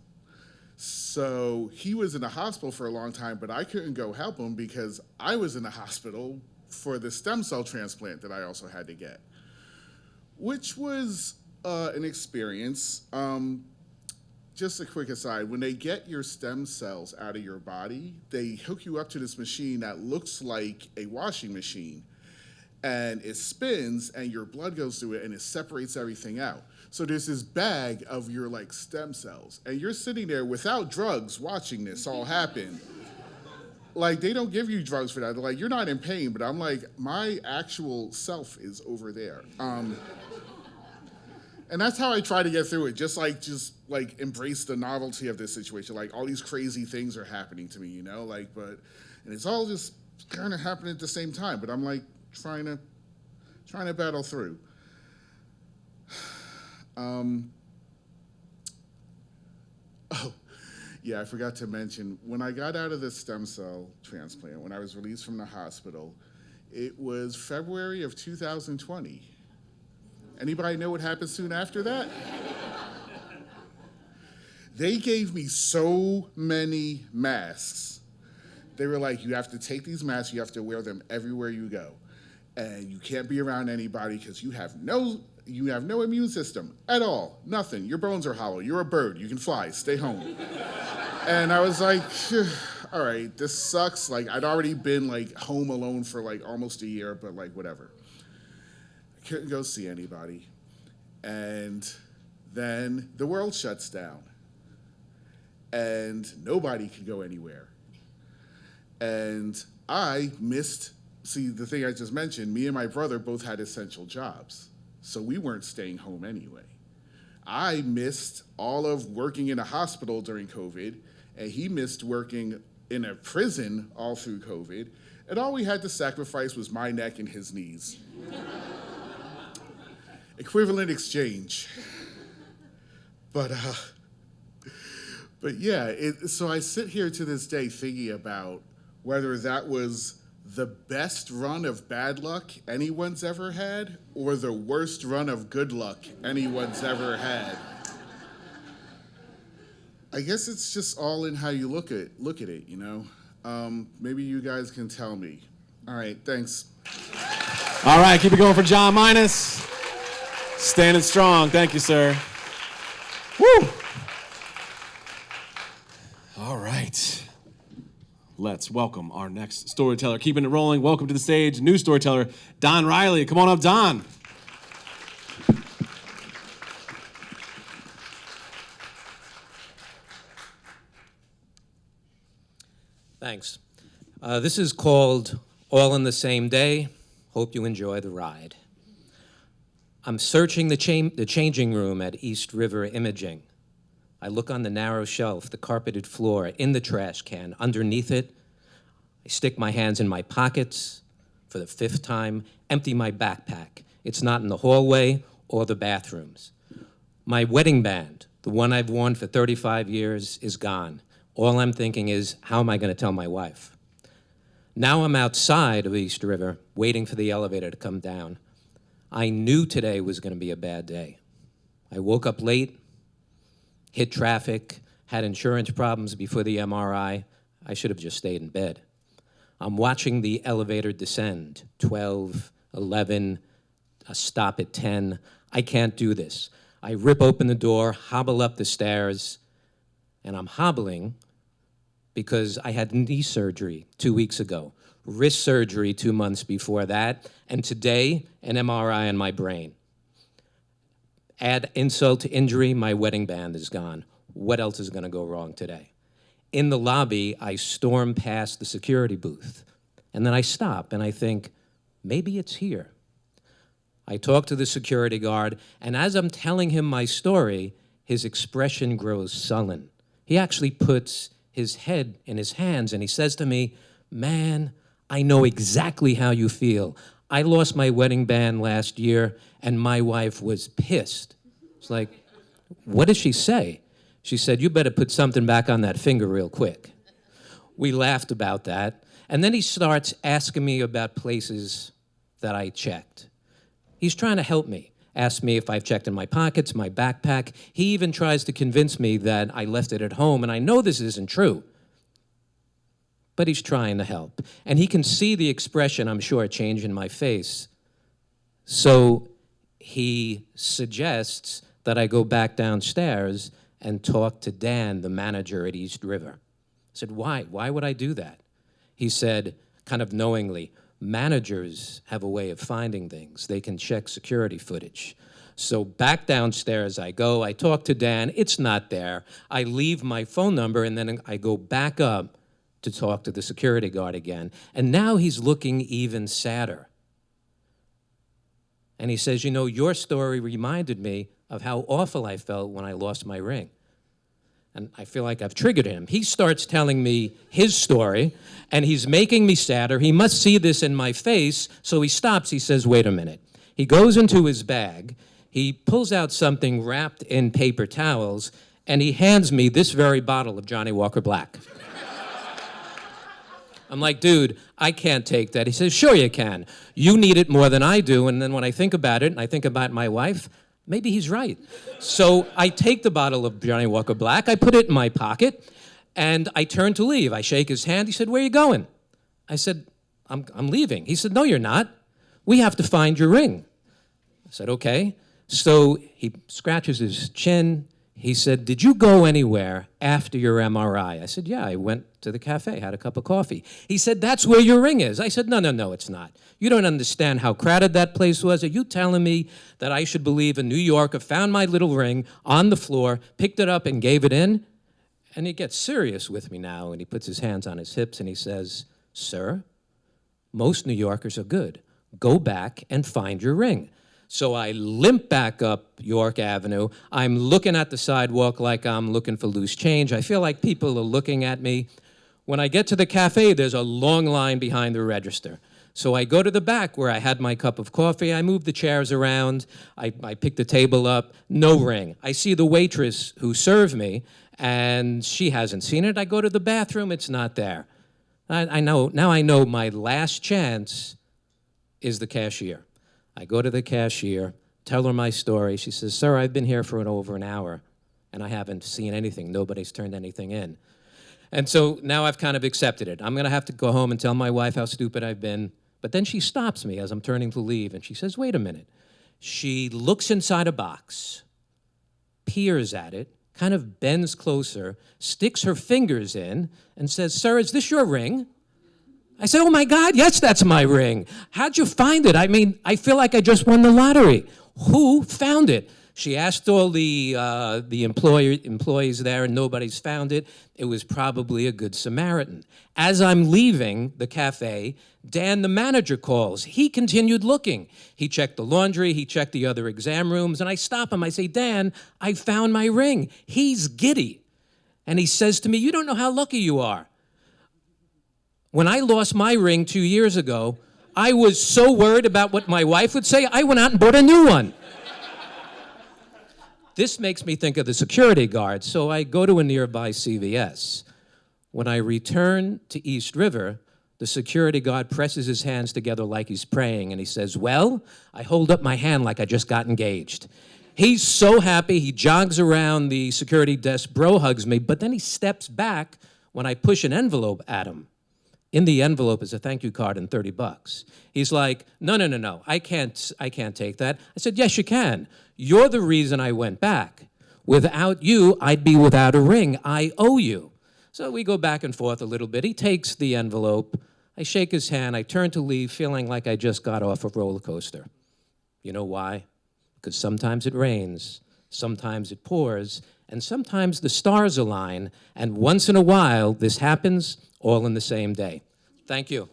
So he was in the hospital for a long time, but I couldn't go help him because I was in the hospital for the stem cell transplant that I also had to get, which was an experience. Just a quick aside, when they get your stem cells out of your body, they hook you up to this machine that looks like a washing machine, and it spins and your blood goes through it and it separates everything out. So there's this bag of your stem cells, and you're sitting there without drugs watching this all happen. They don't give you drugs for that. They're like, you're not in pain, but I'm like, my actual self is over there. And that's how I try to get through it. Just embrace the novelty of this situation. All these crazy things are happening to me, and it's all just kind of happening at the same time. But I'm trying to battle through. I forgot to mention, when I got out of the stem cell transplant, when I was released from the hospital, it was February of 2020. Anybody know what happened soon after that? They gave me so many masks. They were like, you have to take these masks, you have to wear them everywhere you go. And you can't be around anybody because you have no immune system at all, nothing. Your bones are hollow, you're a bird, you can fly, stay home. And I was like, all right, this sucks. I'd already been home alone for almost a year, but whatever. I couldn't go see anybody. And then the world shuts down and nobody could go anywhere. And I missed, the thing I just mentioned, me and my brother both had essential jobs. So we weren't staying home anyway. I missed all of working in a hospital during COVID, and he missed working in a prison all through COVID, and all we had to sacrifice was my neck and his knees. Equivalent exchange. But yeah, so I sit here to this day thinking about whether that was the best run of bad luck anyone's ever had, or the worst run of good luck anyone's ever had. I guess it's just all in how you look at it, Maybe you guys can tell me. All right, thanks. All right, keep it going for John Minus. Standing strong. Thank you, sir. Woo! All right. Let's welcome our next storyteller. Keeping it rolling. Welcome to the stage, new storyteller, Don Riley. Come on up, Don. Thanks. This is called All in the Same Day. Hope you enjoy the ride. I'm searching the changing room at East River Imaging. I look on the narrow shelf, the carpeted floor, in the trash can. Underneath it, I stick my hands in my pockets. For the 5th time, empty my backpack. It's not in the hallway or the bathrooms. My wedding band, the one I've worn for 35 years, is gone. All I'm thinking is, how am I going to tell my wife? Now I'm outside of East River, waiting for the elevator to come down. I knew today was going to be a bad day. I woke up late, hit traffic, had insurance problems before the MRI. I should have just stayed in bed. I'm watching the elevator descend, 12, 11, a stop at 10. I can't do this. I rip open the door, hobble up the stairs, and I'm hobbling because I had knee surgery 2 weeks ago, wrist surgery 2 months before that, and today, an MRI on my brain. Add insult to injury, my wedding band is gone. What else is gonna go wrong today? In the lobby, I storm past the security booth, and then I stop and I think, maybe it's here. I talk to the security guard, and as I'm telling him my story, his expression grows sullen. He actually puts his head in his hands and he says to me, man, I know exactly how you feel. I lost my wedding band last year and my wife was pissed. It's like, what did she say? She said, you better put something back on that finger real quick. We laughed about that. And then he starts asking me about places that I checked. He's trying to help me. Asks me if I've checked in my pockets, my backpack. He even tries to convince me that I left it at home, and I know this isn't true. But he's trying to help. And he can see the expression, I'm sure, change in my face. So he suggests that I go back downstairs and talk to Dan, the manager at East River. I said, why? Why would I do that? He said, kind of knowingly, managers have a way of finding things. They can check security footage. So back downstairs I go, I talk to Dan, it's not there. I leave my phone number and then I go back up to talk to the security guard again. And now he's looking even sadder. And he says, you know, your story reminded me of how awful I felt when I lost my ring. And I feel like I've triggered him. He starts telling me his story, and he's making me sadder. He must see this in my face, so he stops. He says, wait a minute. He goes into his bag. He pulls out something wrapped in paper towels, and he hands me this very bottle of Johnny Walker Black. I'm like, dude, I can't take that. He says, sure you can. You need it more than I do. And then when I think about it, and I think about my wife, maybe he's right. So I take the bottle of Johnny Walker Black, I put it in my pocket, and I turn to leave. I shake his hand. He said, where are you going? I said, I'm leaving. He said, no, you're not. We have to find your ring. I said, okay. So he scratches his chin. He said, did you go anywhere after your MRI? I said, yeah, I went to the cafe, had a cup of coffee. He said, that's where your ring is. I said, no, it's not. You don't understand how crowded that place was. Are you telling me that I should believe a New Yorker found my little ring on the floor, picked it up and gave it in? And he gets serious with me now, and he puts his hands on his hips and he says, sir, most New Yorkers are good. Go back and find your ring. So I limp back up York Avenue. I'm looking at the sidewalk like I'm looking for loose change. I feel like people are looking at me. When I get to the cafe, there's a long line behind the register. So I go to the back where I had my cup of coffee. I move the chairs around. I pick the table up. No ring. I see the waitress who served me, and she hasn't seen it. I go to the bathroom. It's not there. I know. Now I know my last chance is the cashier. I go to the cashier, tell her my story. She says, sir, I've been here for over an hour, and I haven't seen anything. Nobody's turned anything in. And so now I've kind of accepted it. I'm going to have to go home and tell my wife how stupid I've been. But then she stops me as I'm turning to leave, and she says, wait a minute. She looks inside a box, peers at it, kind of bends closer, sticks her fingers in, and says, sir, is this your ring? I said, oh my God, yes, that's my ring. How'd you find it? I mean, I feel like I just won the lottery. Who found it? She asked all the employees there, and nobody's found it. It was probably a good Samaritan. As I'm leaving the cafe, Dan, the manager, calls. He continued looking. He checked the laundry, he checked the other exam rooms, and I stop him. I say, Dan, I found my ring. He's giddy. And he says to me, you don't know how lucky you are. When I lost my ring 2 years ago, I was so worried about what my wife would say, I went out and bought a new one. This makes me think of the security guard, so I go to a nearby CVS. When I return to East River, the security guard presses his hands together like he's praying, and he says, well, I hold up my hand like I just got engaged. He's so happy, he jogs around the security desk, bro hugs me, but then he steps back when I push an envelope at him. in the envelope is a thank you card and $30. He's like, no, I can't take that. I said, yes, you can. You're the reason I went back. Without you, I'd be without a ring. I owe you. So we go back and forth a little bit. He takes the envelope. I shake his hand. I turn to leave, feeling like I just got off a roller coaster. You know why? Because sometimes it rains, sometimes it pours, and sometimes the stars align, and once in a while, this happens all in the same day. Thank you.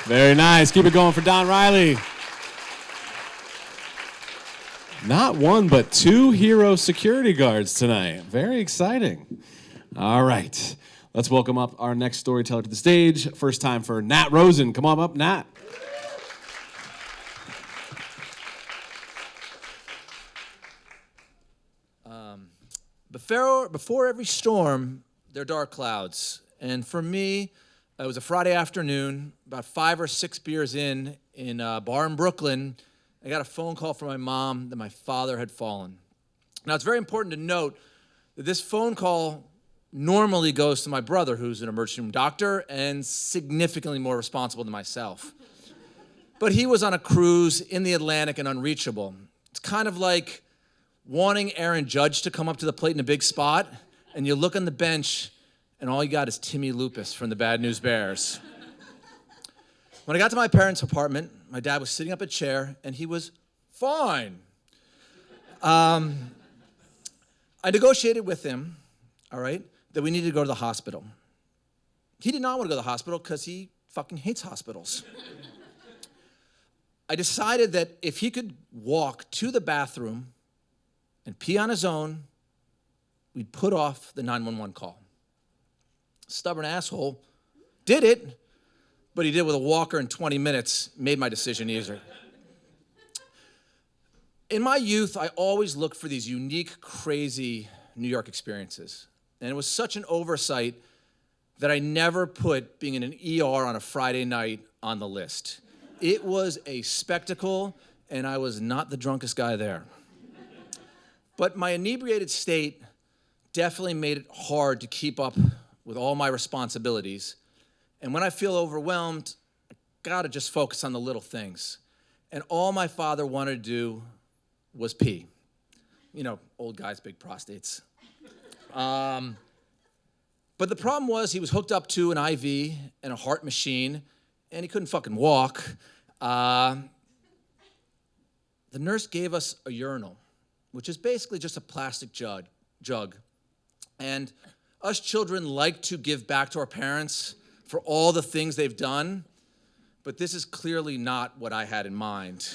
Very nice. Keep it going for Don Riley. Not one, but two hero security guards tonight. Very exciting. All right. Let's welcome up our next storyteller to the stage. First time for Nat Rosen. Come on up, Nat. Before every storm, there are dark clouds. And for me, it was a Friday afternoon, about 5 or 6 beers in a bar in Brooklyn. I got a phone call from my mom that my father had fallen. Now, it's very important to note that this phone call normally goes to my brother, who's an emergency room doctor and significantly more responsible than myself. But he was on a cruise in the Atlantic and unreachable. It's kind of like wanting Aaron Judge to come up to the plate in a big spot, and you look on the bench, and all you got is Timmy Lupus from the Bad News Bears. When I got to my parents' apartment, my dad was sitting up a chair, and he was fine. I negotiated with him, all right, that we needed to go to the hospital. He did not want to go to the hospital because he fucking hates hospitals. I decided that if he could walk to the bathroom and pee on his own, we'd put off the 911 call. Stubborn asshole did it, but he did it with a walker in 20 minutes, made my decision easier. In my youth, I always looked for these unique, crazy New York experiences. And it was such an oversight that I never put being in an ER on a Friday night on the list. It was a spectacle, and I was not the drunkest guy there. But my inebriated state definitely made it hard to keep up with all my responsibilities. And when I feel overwhelmed, I gotta just focus on the little things. And all my father wanted to do was pee. You know, old guys, big prostates. But the problem was he was hooked up to an IV and a heart machine, and he couldn't fucking walk. The nurse gave us a urinal, which is basically just a plastic jug. And us children like to give back to our parents for all the things they've done, but this is clearly not what I had in mind.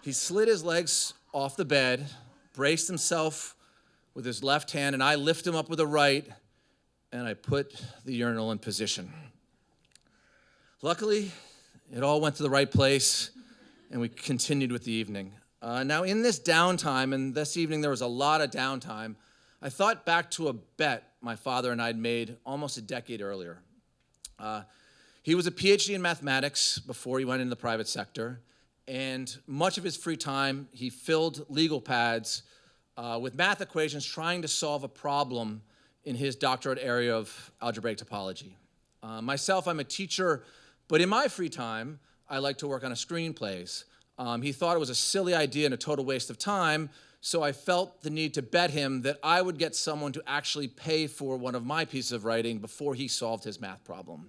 He slid his legs off the bed, braced himself with his left hand, and I lift him up with the right, and I put the urinal in position. Luckily, it all went to the right place, and we continued with the evening. Now, in this downtime, and this evening there was a lot of downtime, I thought back to a bet my father and I had made almost a decade earlier. He was a PhD in mathematics before he went into the private sector, and much of his free time, he filled legal pads with math equations trying to solve a problem in his doctorate area of algebraic topology. Myself, I'm a teacher, but in my free time, I like to work on screenplays. He thought it was a silly idea and a total waste of time, so I felt the need to bet him that I would get someone to actually pay for one of my pieces of writing before he solved his math problem.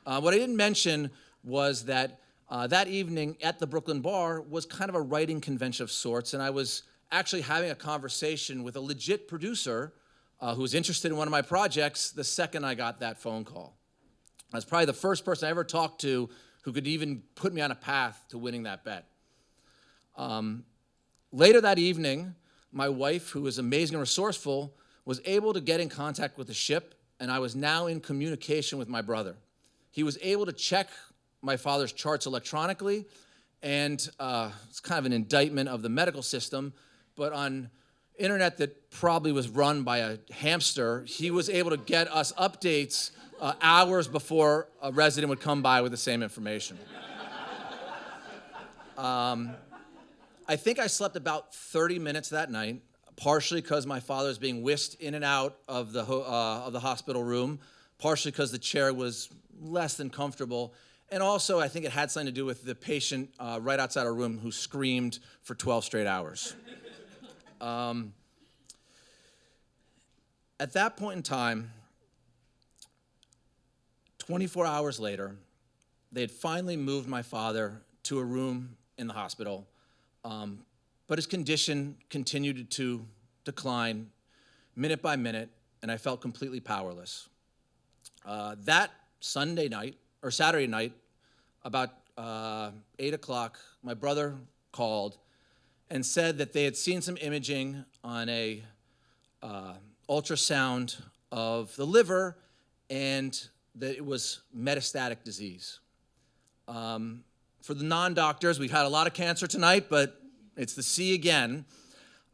What I didn't mention was that that evening at the Brooklyn bar was kind of a writing convention of sorts, and I was actually having a conversation with a legit producer who was interested in one of my projects the second I got that phone call. I was probably the first person I ever talked to who could even put me on a path to winning that bet. Later that evening, my wife, who is amazing and resourceful, was able to get in contact with the ship, and I was now in communication with my brother. He was able to check my father's charts electronically, and it's kind of an indictment of the medical system, but on internet that probably was run by a hamster, he was able to get us updates hours before a resident would come by with the same information. I think I slept about 30 minutes that night, partially because my father was being whisked in and out of the hospital room, partially because the chair was less than comfortable. And also, I think it had something to do with the patient right outside our room who screamed for 12 straight hours. At that point in time, 24 hours later, they had finally moved my father to a room in the hospital, but his condition continued to decline minute by minute, and I felt completely powerless. That Saturday night, about 8 o'clock, my brother called and said that they had seen some imaging on a ultrasound of the liver and that it was metastatic disease. For the non-doctors, we've had a lot of cancer tonight, but it's the C again.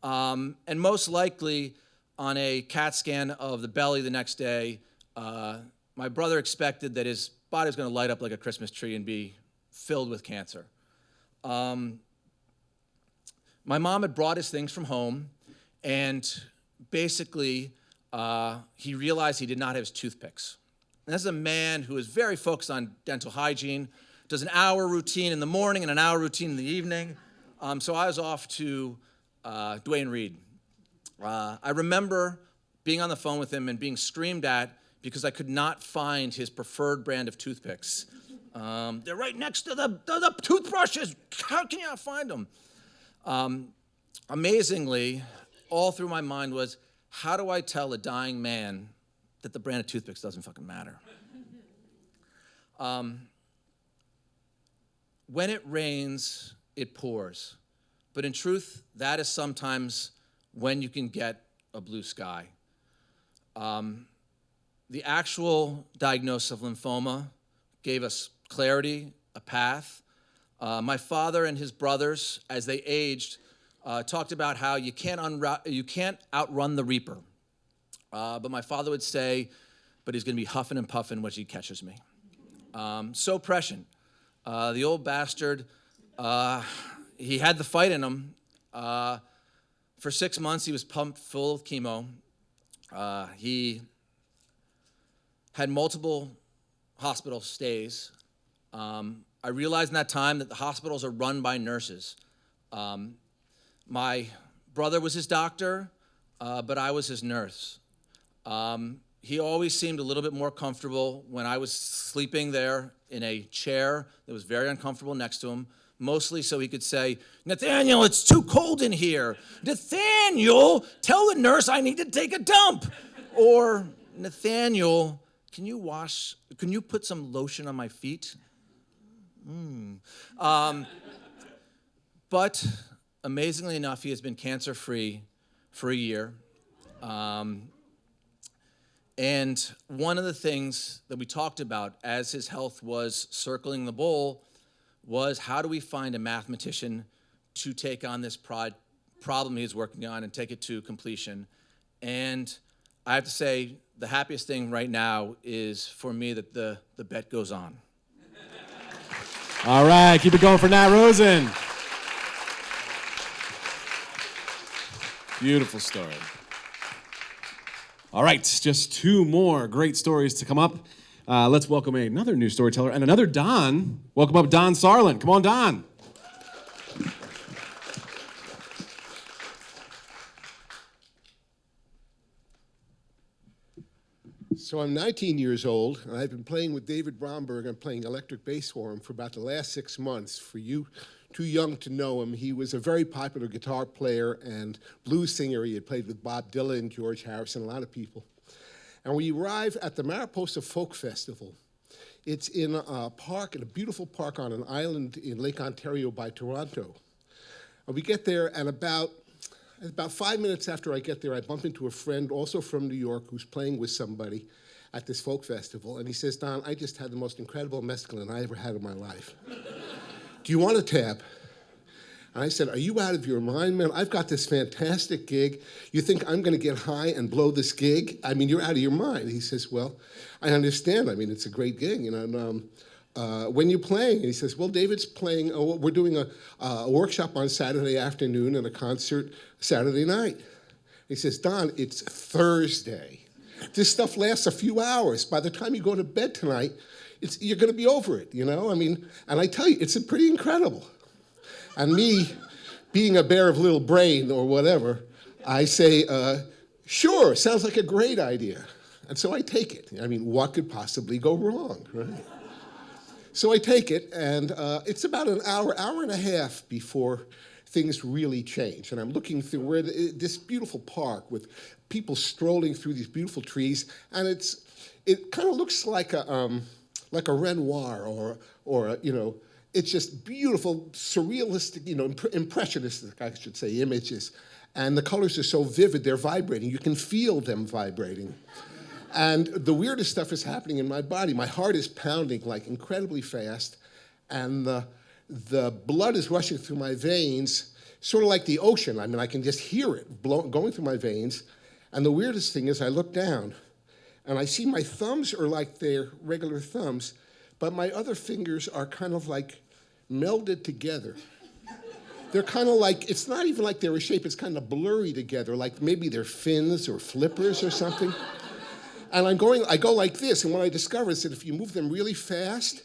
And most likely on a CAT scan of the belly the next day, my brother expected that his body was going to light up like a Christmas tree and be filled with cancer. My mom had brought his things from home, and basically he realized he did not have his toothpicks. And this is a man who is very focused on dental hygiene, does an hour routine in the morning and an hour routine in the evening. So I was off to Duane Reade. I remember being on the phone with him and being screamed at because I could not find his preferred brand of toothpicks. They're right next to the toothbrushes. How can you not find them? Amazingly, all through my mind was, how do I tell a dying man that the brand of toothpicks doesn't fucking matter? When it rains, it pours. But in truth, that is sometimes when you can get a blue sky. The actual diagnosis of lymphoma gave us clarity, a path. My father and his brothers, as they aged, talked about how you can't outrun the reaper. But my father would say, but he's going to be huffing and puffing when he catches me. So prescient. The old bastard, he had the fight in him. For 6 months, he was pumped full of chemo. He had multiple hospital stays. I realized in that time that the hospitals are run by nurses. My brother was his doctor, but I was his nurse. He always seemed a little bit more comfortable when I was sleeping there in a chair that was very uncomfortable next to him, mostly so he could say, "Nathaniel, it's too cold in here. Nathaniel, tell the nurse I need to take a dump." Or, "Nathaniel, can you put some lotion on my feet?" But amazingly enough, he has been cancer-free for a year. And one of the things that we talked about as his health was circling the bowl was, how do we find a mathematician to take on this problem he's working on and take it to completion? And I have to say, the happiest thing right now is for me that the bet goes on. All right, keep it going for Nat Rosen. Beautiful story. All right, just two more great stories to come up. Let's welcome another new storyteller and another Don. Welcome up Don Sarlin. Come on, Don. So I'm 19 years old, and I've been playing with David Bromberg. I'm playing electric bass for him for about the last 6 months. For you too young to know him, he was a very popular guitar player and blues singer. He had played with Bob Dylan, George Harrison, a lot of people. And we arrive at the Mariposa Folk Festival. It's in a park, in a beautiful park on an island in Lake Ontario by Toronto. And we get there, and about 5 minutes after I get there, I bump into a friend, also from New York, who's playing with somebody at this folk festival. And he says, "Don, I just had the most incredible mescaline I ever had in my life. Do you want a tab?" And I said, "Are you out of your mind, man? I've got this fantastic gig. You think I'm going to get high and blow this gig? I mean, you're out of your mind." He says, "Well, I understand. I mean, it's a great gig, you know. And, when you playing?" And he says, "Well, David's playing. We're doing a workshop on Saturday afternoon and a concert Saturday night." He says, "Don, it's Thursday." This stuff lasts a few hours. By the time you go to bed tonight, you're going to be over it, you know? I mean, and I tell you, it's pretty incredible. And me, being a bear of little brain or whatever, I say, sure, sounds like a great idea. And so I take it. I mean, what could possibly go wrong, right? So I take it, and it's about an hour and a half before things really change. And I'm looking through this beautiful park with people strolling through these beautiful trees, and it kind of looks like a Renoir or you know, it's just beautiful, surrealistic, you know, impressionistic, I should say, images. And the colors are so vivid, they're vibrating. You can feel them vibrating. And the weirdest stuff is happening in my body. My heart is pounding like incredibly fast, and the blood is rushing through my veins, sort of like the ocean. I mean, I can just hear it going through my veins. And the weirdest thing is I look down, and I see my thumbs are like their regular thumbs, but my other fingers are kind of like melded together. They're kind of like, it's not even like they're a shape, it's kind of blurry together, like maybe they're fins or flippers or something. And I go like this, and what I discovered is that if you move them really fast,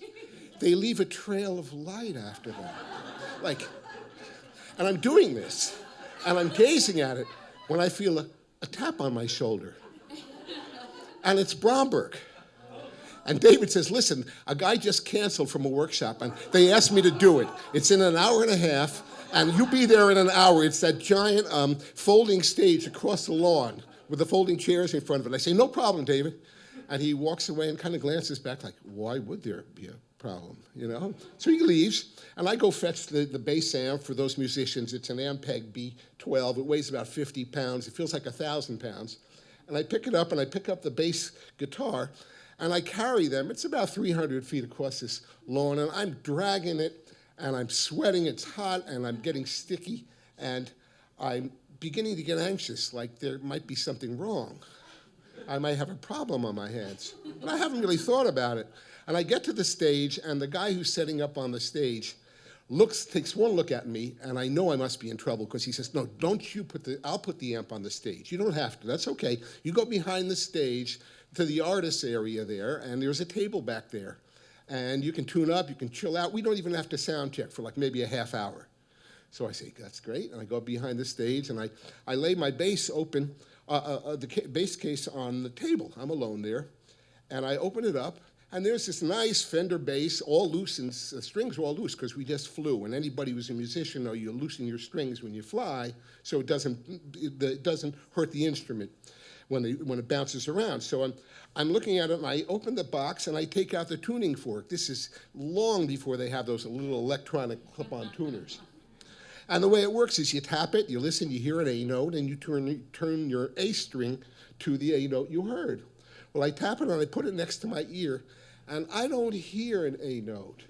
they leave a trail of light after them. And I'm doing this, and I'm gazing at it when I feel a tap on my shoulder. And it's Bromberg. And David says, listen, a guy just canceled from a workshop, and they asked me to do it. It's in an hour and a half, and you'll be there in an hour. It's that giant folding stage across the lawn with the folding chairs in front of it. I say, no problem, David. And he walks away and kind of glances back like, why would there be a problem, you know? So he leaves, and I go fetch the bass amp for those musicians. It's an Ampeg B12. It weighs about 50 pounds. It feels like 1,000 pounds. And I pick it up, and I pick up the bass guitar, and I carry them. It's about 300 feet across this lawn, and I'm dragging it, and I'm sweating. It's hot, and I'm getting sticky, and I'm beginning to get anxious, like there might be something wrong. I might have a problem on my hands. But I haven't really thought about it. And I get to the stage, and the guy who's setting up on the stage takes one look at me, and I know I must be in trouble, because he says, no, don't you I'll put the amp on the stage. You don't have to, that's okay. You go behind the stage to the artist area there, and there's a table back there. And you can tune up, you can chill out. We don't even have to sound check for like maybe a half hour. So I say, that's great, and I go behind the stage, and I lay my bass open, the bass case on the table. I'm alone there, and I open it up, and there's this nice Fender bass, all loose, and the strings are all loose because we just flew. And anybody who's a musician knows you loosen your strings when you fly, so it doesn't hurt the instrument when it bounces around. So I'm looking at it, and I open the box, and I take out the tuning fork. This is long before they have those little electronic clip-on tuners. And the way it works is you tap it, you listen, you hear an A note, and you turn your A string to the A note you heard. Well, I tap it and I put it next to my ear, and I don't hear an A note.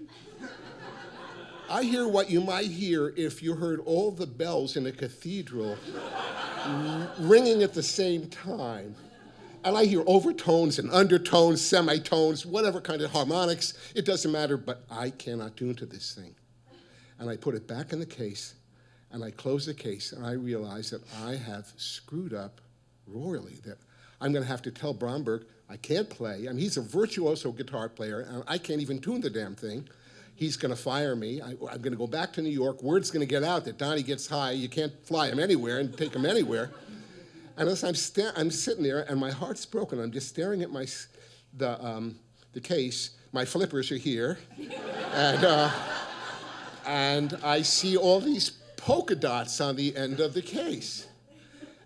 I hear what you might hear if you heard all the bells in a cathedral ringing at the same time. And I hear overtones and undertones, semitones, whatever kind of harmonics. It doesn't matter, but I cannot tune to this thing. And I put it back in the case, and I close the case, and I realize that I have screwed up royally, that I'm going to have to tell Bromberg I can't play. I mean, he's a virtuoso guitar player, and I can't even tune the damn thing. He's going to fire me. I'm going to go back to New York. Word's going to get out that Donnie gets high. You can't fly him anywhere and take him anywhere. And as I'm sitting there, and my heart's broken, I'm just staring at the case. My flippers are here. And I see all these polka dots on the end of the case.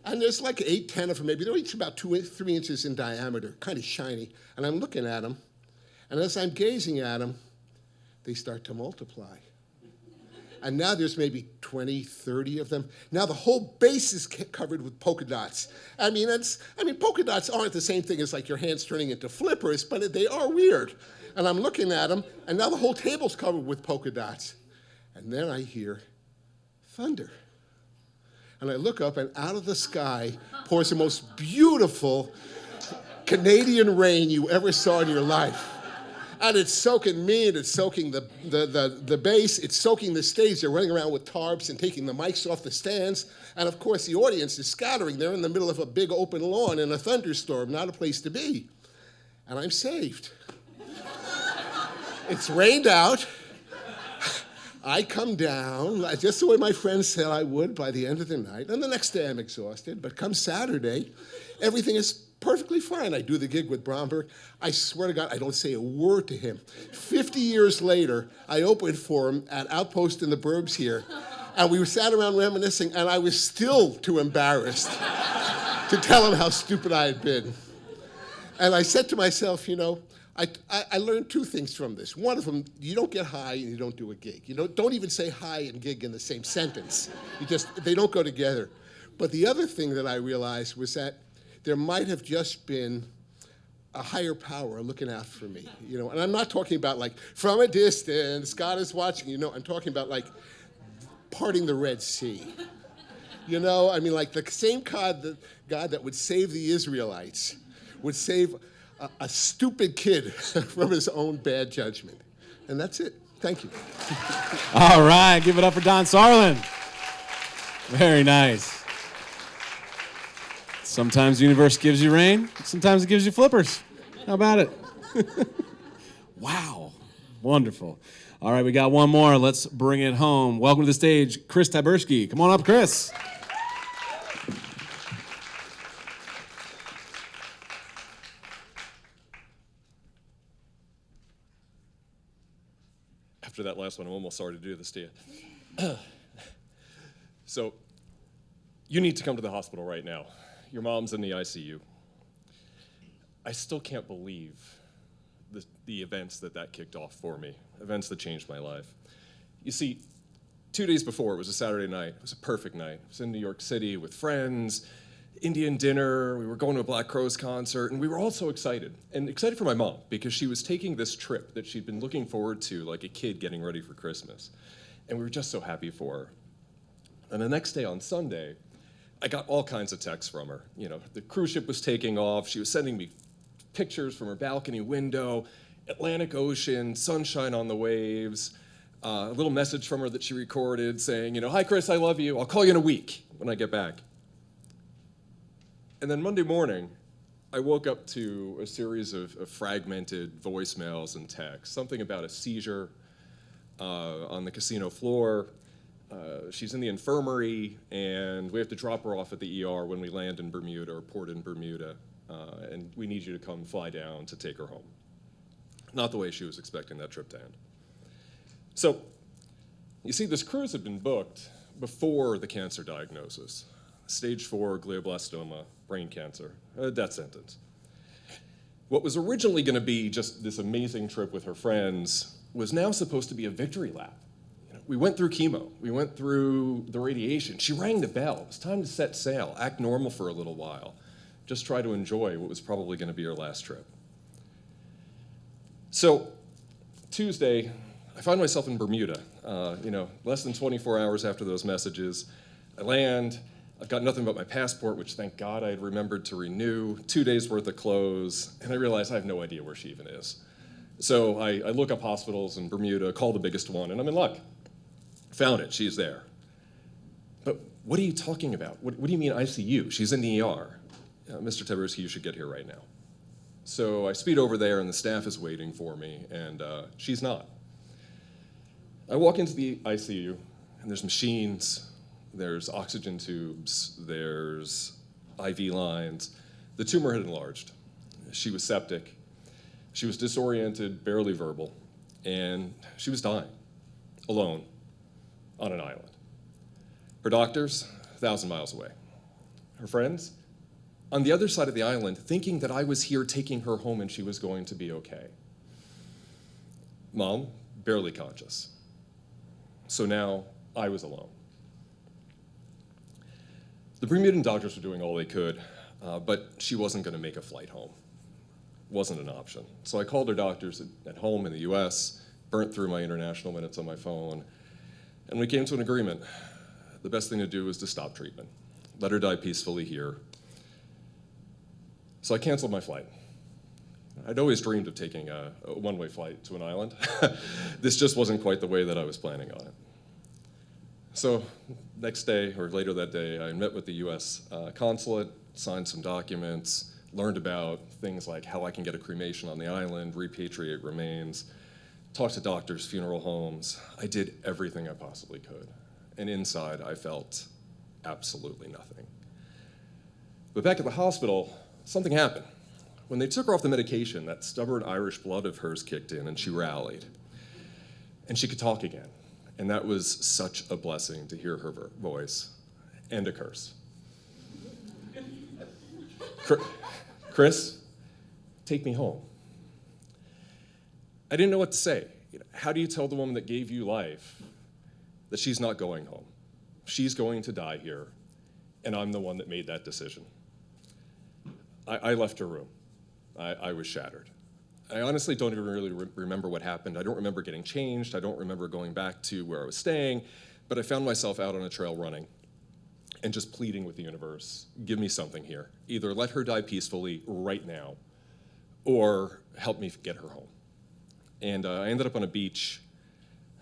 And there's like 8, 10 of them maybe. They're each about 2 or 3 inches in diameter, kind of shiny. And I'm looking at them. And as I'm gazing at them, they start to multiply. And now there's maybe 20, 30 of them. Now the whole base is covered with polka dots. I mean, polka dots aren't the same thing as like your hands turning into flippers, but they are weird. And I'm looking at them, and now the whole table's covered with polka dots. And then I hear thunder. And I look up, and out of the sky pours the most beautiful Canadian rain you ever saw in your life. And it's soaking me, and it's soaking the bass, it's soaking the stage. They're running around with tarps and taking the mics off the stands. And of course, the audience is scattering. They're in the middle of a big open lawn in a thunderstorm, not a place to be. And I'm saved. It's rained out. I come down, just the way my friends said I would by the end of the night. And the next day I'm exhausted, but come Saturday, everything is perfectly fine. I do the gig with Bromberg. I swear to God, I don't say a word to him. 50 years later, I opened for him at Outpost in the Burbs here, and we sat around reminiscing, and I was still too embarrassed to tell him how stupid I had been. And I said to myself, you know, I learned two things from this. One of them, you don't get high and you don't do a gig. You know, don't even say high and gig in the same sentence. They don't go together. But the other thing that I realized was that there might have just been a higher power looking out for me, you know. And I'm not talking about like from a distance, God is watching, you know. I'm talking about like parting the Red Sea. You know, I mean, like the same God that would save the Israelites would save a stupid kid from his own bad judgment. And that's it. Thank you. All right, give it up for Don Sarlin. Very nice. Sometimes the universe gives you rain, sometimes it gives you flippers. How about it? Wow, wonderful. All right, we got one more. Let's bring it home. Welcome to the stage, Chris Taberski. Come on up, Chris. After that last one, I'm almost sorry to do this to you. So, you need to come to the hospital right now. Your mom's in the ICU. I still can't believe the events that kicked off for me, events that changed my life. You see, 2 days before, it was a Saturday night. It was a perfect night. I was in New York City with friends, Indian dinner, we were going to a Black Crowes concert, and we were all so excited. And excited for my mom, because she was taking this trip that she'd been looking forward to like a kid getting ready for Christmas. And we were just so happy for her. And the next day on Sunday, I got all kinds of texts from her. You know, the cruise ship was taking off, she was sending me pictures from her balcony window, Atlantic Ocean, sunshine on the waves, a little message from her that she recorded saying, you know, hi Chris, I love you, I'll call you in a week when I get back. And then Monday morning, I woke up to a series of fragmented voicemails and texts, something about a seizure on the casino floor. She's in the infirmary, and we have to drop her off at the ER when we land in Bermuda or port in Bermuda, and we need you to come fly down to take her home. Not the way she was expecting that trip to end. So, you see, this cruise had been booked before the cancer diagnosis. Stage 4 glioblastoma, brain cancer, a death sentence. What was originally going to be just this amazing trip with her friends was now supposed to be a victory lap. You know, we went through chemo, we went through the radiation. She rang the bell. It was time to set sail, act normal for a little while, just try to enjoy what was probably going to be her last trip. So, Tuesday, I find myself in Bermuda, you know, less than 24 hours after those messages. I land. I've got nothing but my passport, which thank God I had remembered to renew, 2 days worth of clothes, and I realize I have no idea where she even is. So I look up hospitals in Bermuda, call the biggest one, and I'm in luck. Found it, she's there. But what are you talking about? What do you mean ICU? She's in the ER. Mr. Taberski, you should get here right now. So I speed over there, and the staff is waiting for me, and she's not. I walk into the ICU, and there's machines, there's oxygen tubes, there's IV lines. The tumor had enlarged. She was septic. She was disoriented, barely verbal, and she was dying, alone, on an island. Her doctors, 1,000 miles away. Her friends, on the other side of the island, thinking that I was here taking her home and she was going to be okay. Mom, barely conscious. So now I was alone. The Bermudan doctors were doing all they could, but she wasn't going to make a flight home. Wasn't an option. So I called her doctors at home in the US, burnt through my international minutes on my phone, and we came to an agreement. The best thing to do was to stop treatment. Let her die peacefully here. So I canceled my flight. I'd always dreamed of taking a one-way flight to an island. This just wasn't quite the way that I was planning on it. So next day, or later that day, I met with the US consulate, signed some documents, learned about things like how I can get a cremation on the island, repatriate remains, talked to doctors, funeral homes. I did everything I possibly could. And inside, I felt absolutely nothing. But back at the hospital, something happened. When they took her off the medication, that stubborn Irish blood of hers kicked in and she rallied. And she could talk again. And that was such a blessing to hear her voice and a curse. Chris, take me home. I didn't know what to say. How do you tell the woman that gave you life that she's not going home? She's going to die here, and I'm the one that made that decision. I left her room. I was shattered. I honestly don't even really remember what happened. I don't remember getting changed. I don't remember going back to where I was staying, but I found myself out on a trail running and just pleading with the universe, give me something here. Either let her die peacefully right now, or help me get her home. And I ended up on a beach,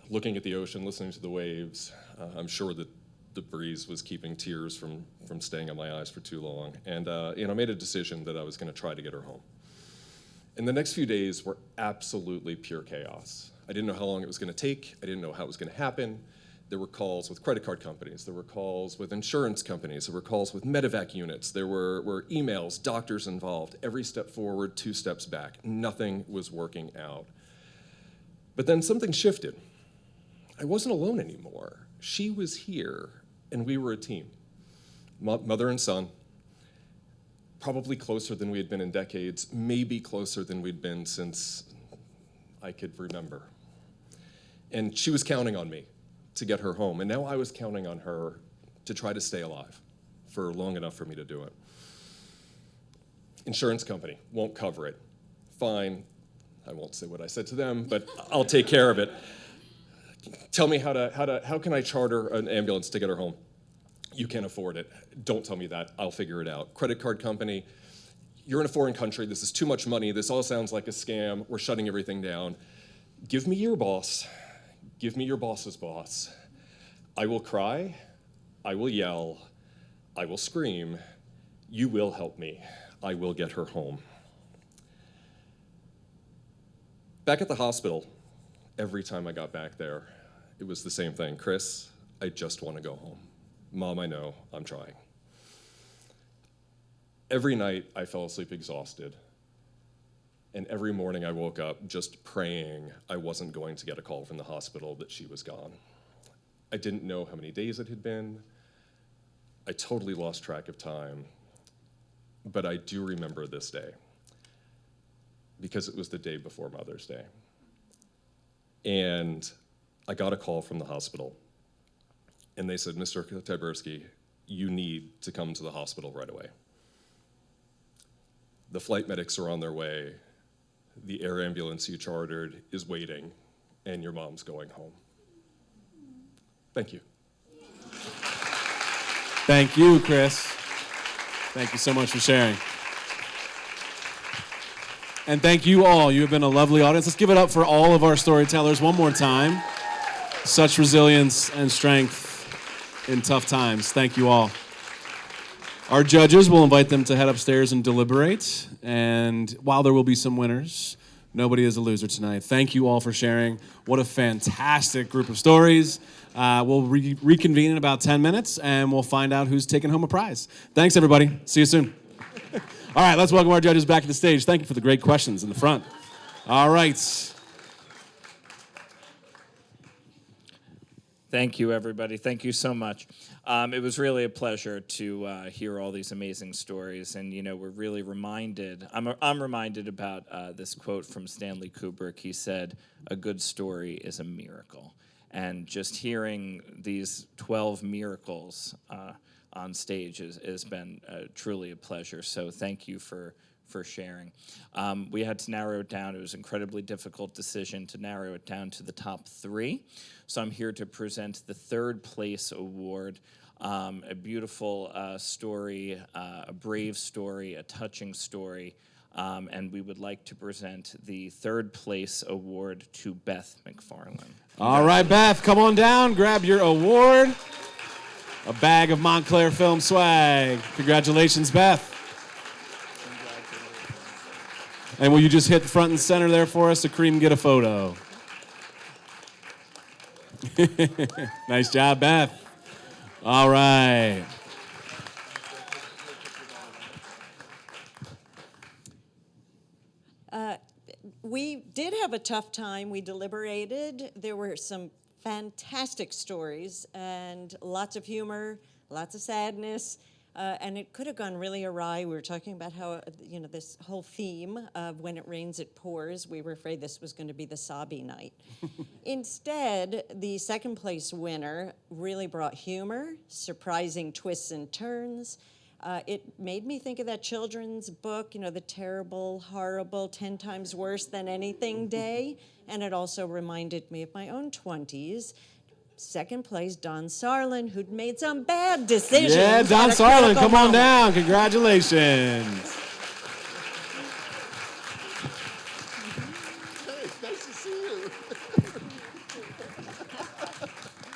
looking at the ocean, listening to the waves. I'm sure that the breeze was keeping tears from staying on my eyes for too long. And I made a decision that I was gonna try to get her home. And the next few days were absolutely pure chaos. I didn't know how long it was gonna take. I didn't know how it was gonna happen. There were calls with credit card companies. There were calls with insurance companies. There were calls with medevac units. There were emails, doctors involved. Every step forward, 2 steps back. Nothing was working out. But then something shifted. I wasn't alone anymore. She was here, and we were a team. Mother and son, probably closer than we had been in decades, maybe closer than we'd been since I could remember. And she was counting on me to get her home, and now I was counting on her to try to stay alive for long enough for me to do it. Insurance company won't cover it. Fine, I won't say what I said to them, but I'll take care of it. Tell me how can I charter an ambulance to get her home? You can't afford it. Don't tell me that, I'll figure it out. Credit card company, you're in a foreign country, this is too much money, this all sounds like a scam, we're shutting everything down. Give me your boss. Give me your boss's boss. I will cry, I will yell, I will scream. You will help me. I will get her home. Back at the hospital, every time I got back there, it was the same thing. Chris, I just want to go home. Mom, I know, I'm trying. Every night I fell asleep exhausted. And every morning I woke up just praying I wasn't going to get a call from the hospital that she was gone. I didn't know how many days it had been. I totally lost track of time. But I do remember this day because it was the day before Mother's Day. And I got a call from the hospital. And they said, Mr. Tyberski, you need to come to the hospital right away. The flight medics are on their way. The air ambulance you chartered is waiting, and your mom's going home. Thank you. Thank you, Chris. Thank you so much for sharing. And thank you all. You have been a lovely audience. Let's give it up for all of our storytellers one more time. Such resilience and strength in tough times. Thank you all. Our judges, will invite them to head upstairs and deliberate. And while there will be some winners, nobody is a loser tonight. Thank you all for sharing. What a fantastic group of stories. We'll reconvene in about 10 minutes, and we'll find out who's taking home a prize. Thanks, everybody. See you soon. All right, let's welcome our judges back to the stage. Thank you for the great questions in the front. All right. Thank you, everybody. Thank you so much. It was really a pleasure to hear all these amazing stories, and we're really reminded. I'm reminded about this quote from Stanley Kubrick. He said, "A good story is a miracle," and just hearing these 12 miracles on stage has been truly a pleasure. So thank you for sharing. We had to narrow it down. It was an incredibly difficult decision to narrow it down to the top 3. So I'm here to present the 3rd place award. A beautiful story, a brave story, a touching story And we would like to present the third place award to Beth McFarland. All right, Beth, come on down, grab your award. A bag of Montclair Film swag. Congratulations, Beth. And will you just hit front and center there for us so Kareem can get a photo? Nice job, Beth. All right. We did have a tough time. We deliberated. There were some fantastic stories and lots of humor, lots of sadness, and it could have gone really awry. We were talking about how, this whole theme of when it rains, it pours. We were afraid this was going to be the sobby night. Instead, the second place winner really brought humor, surprising twists and turns. It made me think of that children's book, the terrible, horrible, 10 times worse than anything day. And it also reminded me of my own 20s. Second place, Don Sarlin, who'd made some bad decisions. Yeah, Don Sarlin, come on down. Congratulations. Hey, nice to see you.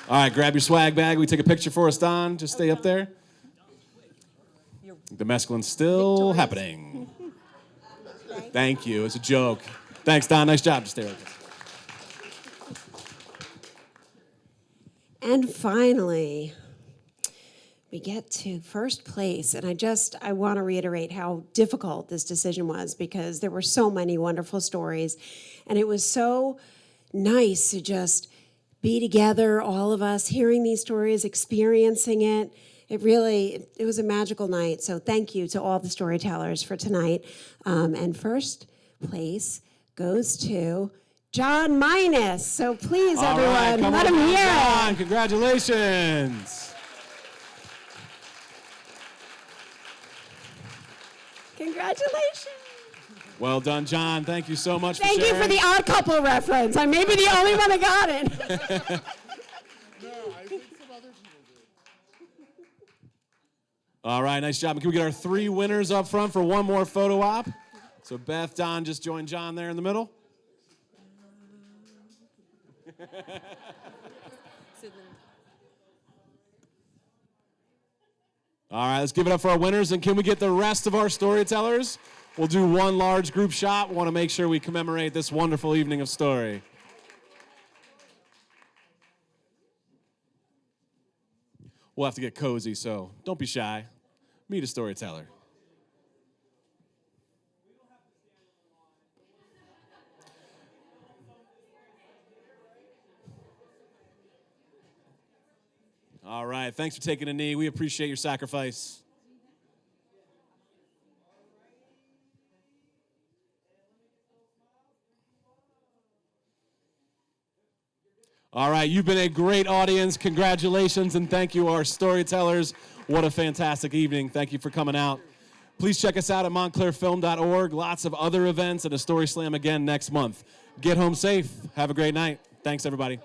All right, grab your swag bag. We take a picture for us, Don. Just stay up there. The mescaline's still happening. Thank you. It's a joke. Thanks, Don. Nice job. Just stay right there. And finally, we get to first place. And I want to reiterate how difficult this decision was because there were so many wonderful stories. And it was so nice to just be together, all of us, hearing these stories, experiencing it. It was a magical night. So thank you to all the storytellers for tonight. And first place goes to John Minus. So please, All everyone, right, come let on him down, hear John. it. Congratulations. Congratulations. Well done, John. Thank you so much Thank for you sharing. for the Odd Couple reference. I may be the only one that got it. No, I think some other people did. All right, nice job. Can we get our 3 winners up front for one more photo op? So Beth, Don, just join John there in the middle. All right, let's give it up for our winners. And can we get the rest of our storytellers? We'll do one large group shot. We want to make sure we commemorate this wonderful evening of story. We'll have to get cozy, so don't be shy. Meet a storyteller. All right, thanks for taking a knee. We appreciate your sacrifice. All right, you've been a great audience. Congratulations, and thank you, our storytellers. What a fantastic evening. Thank you for coming out. Please check us out at montclairfilm.org. Lots of other events and a StorySLAM again next month. Get home safe. Have a great night. Thanks, everybody.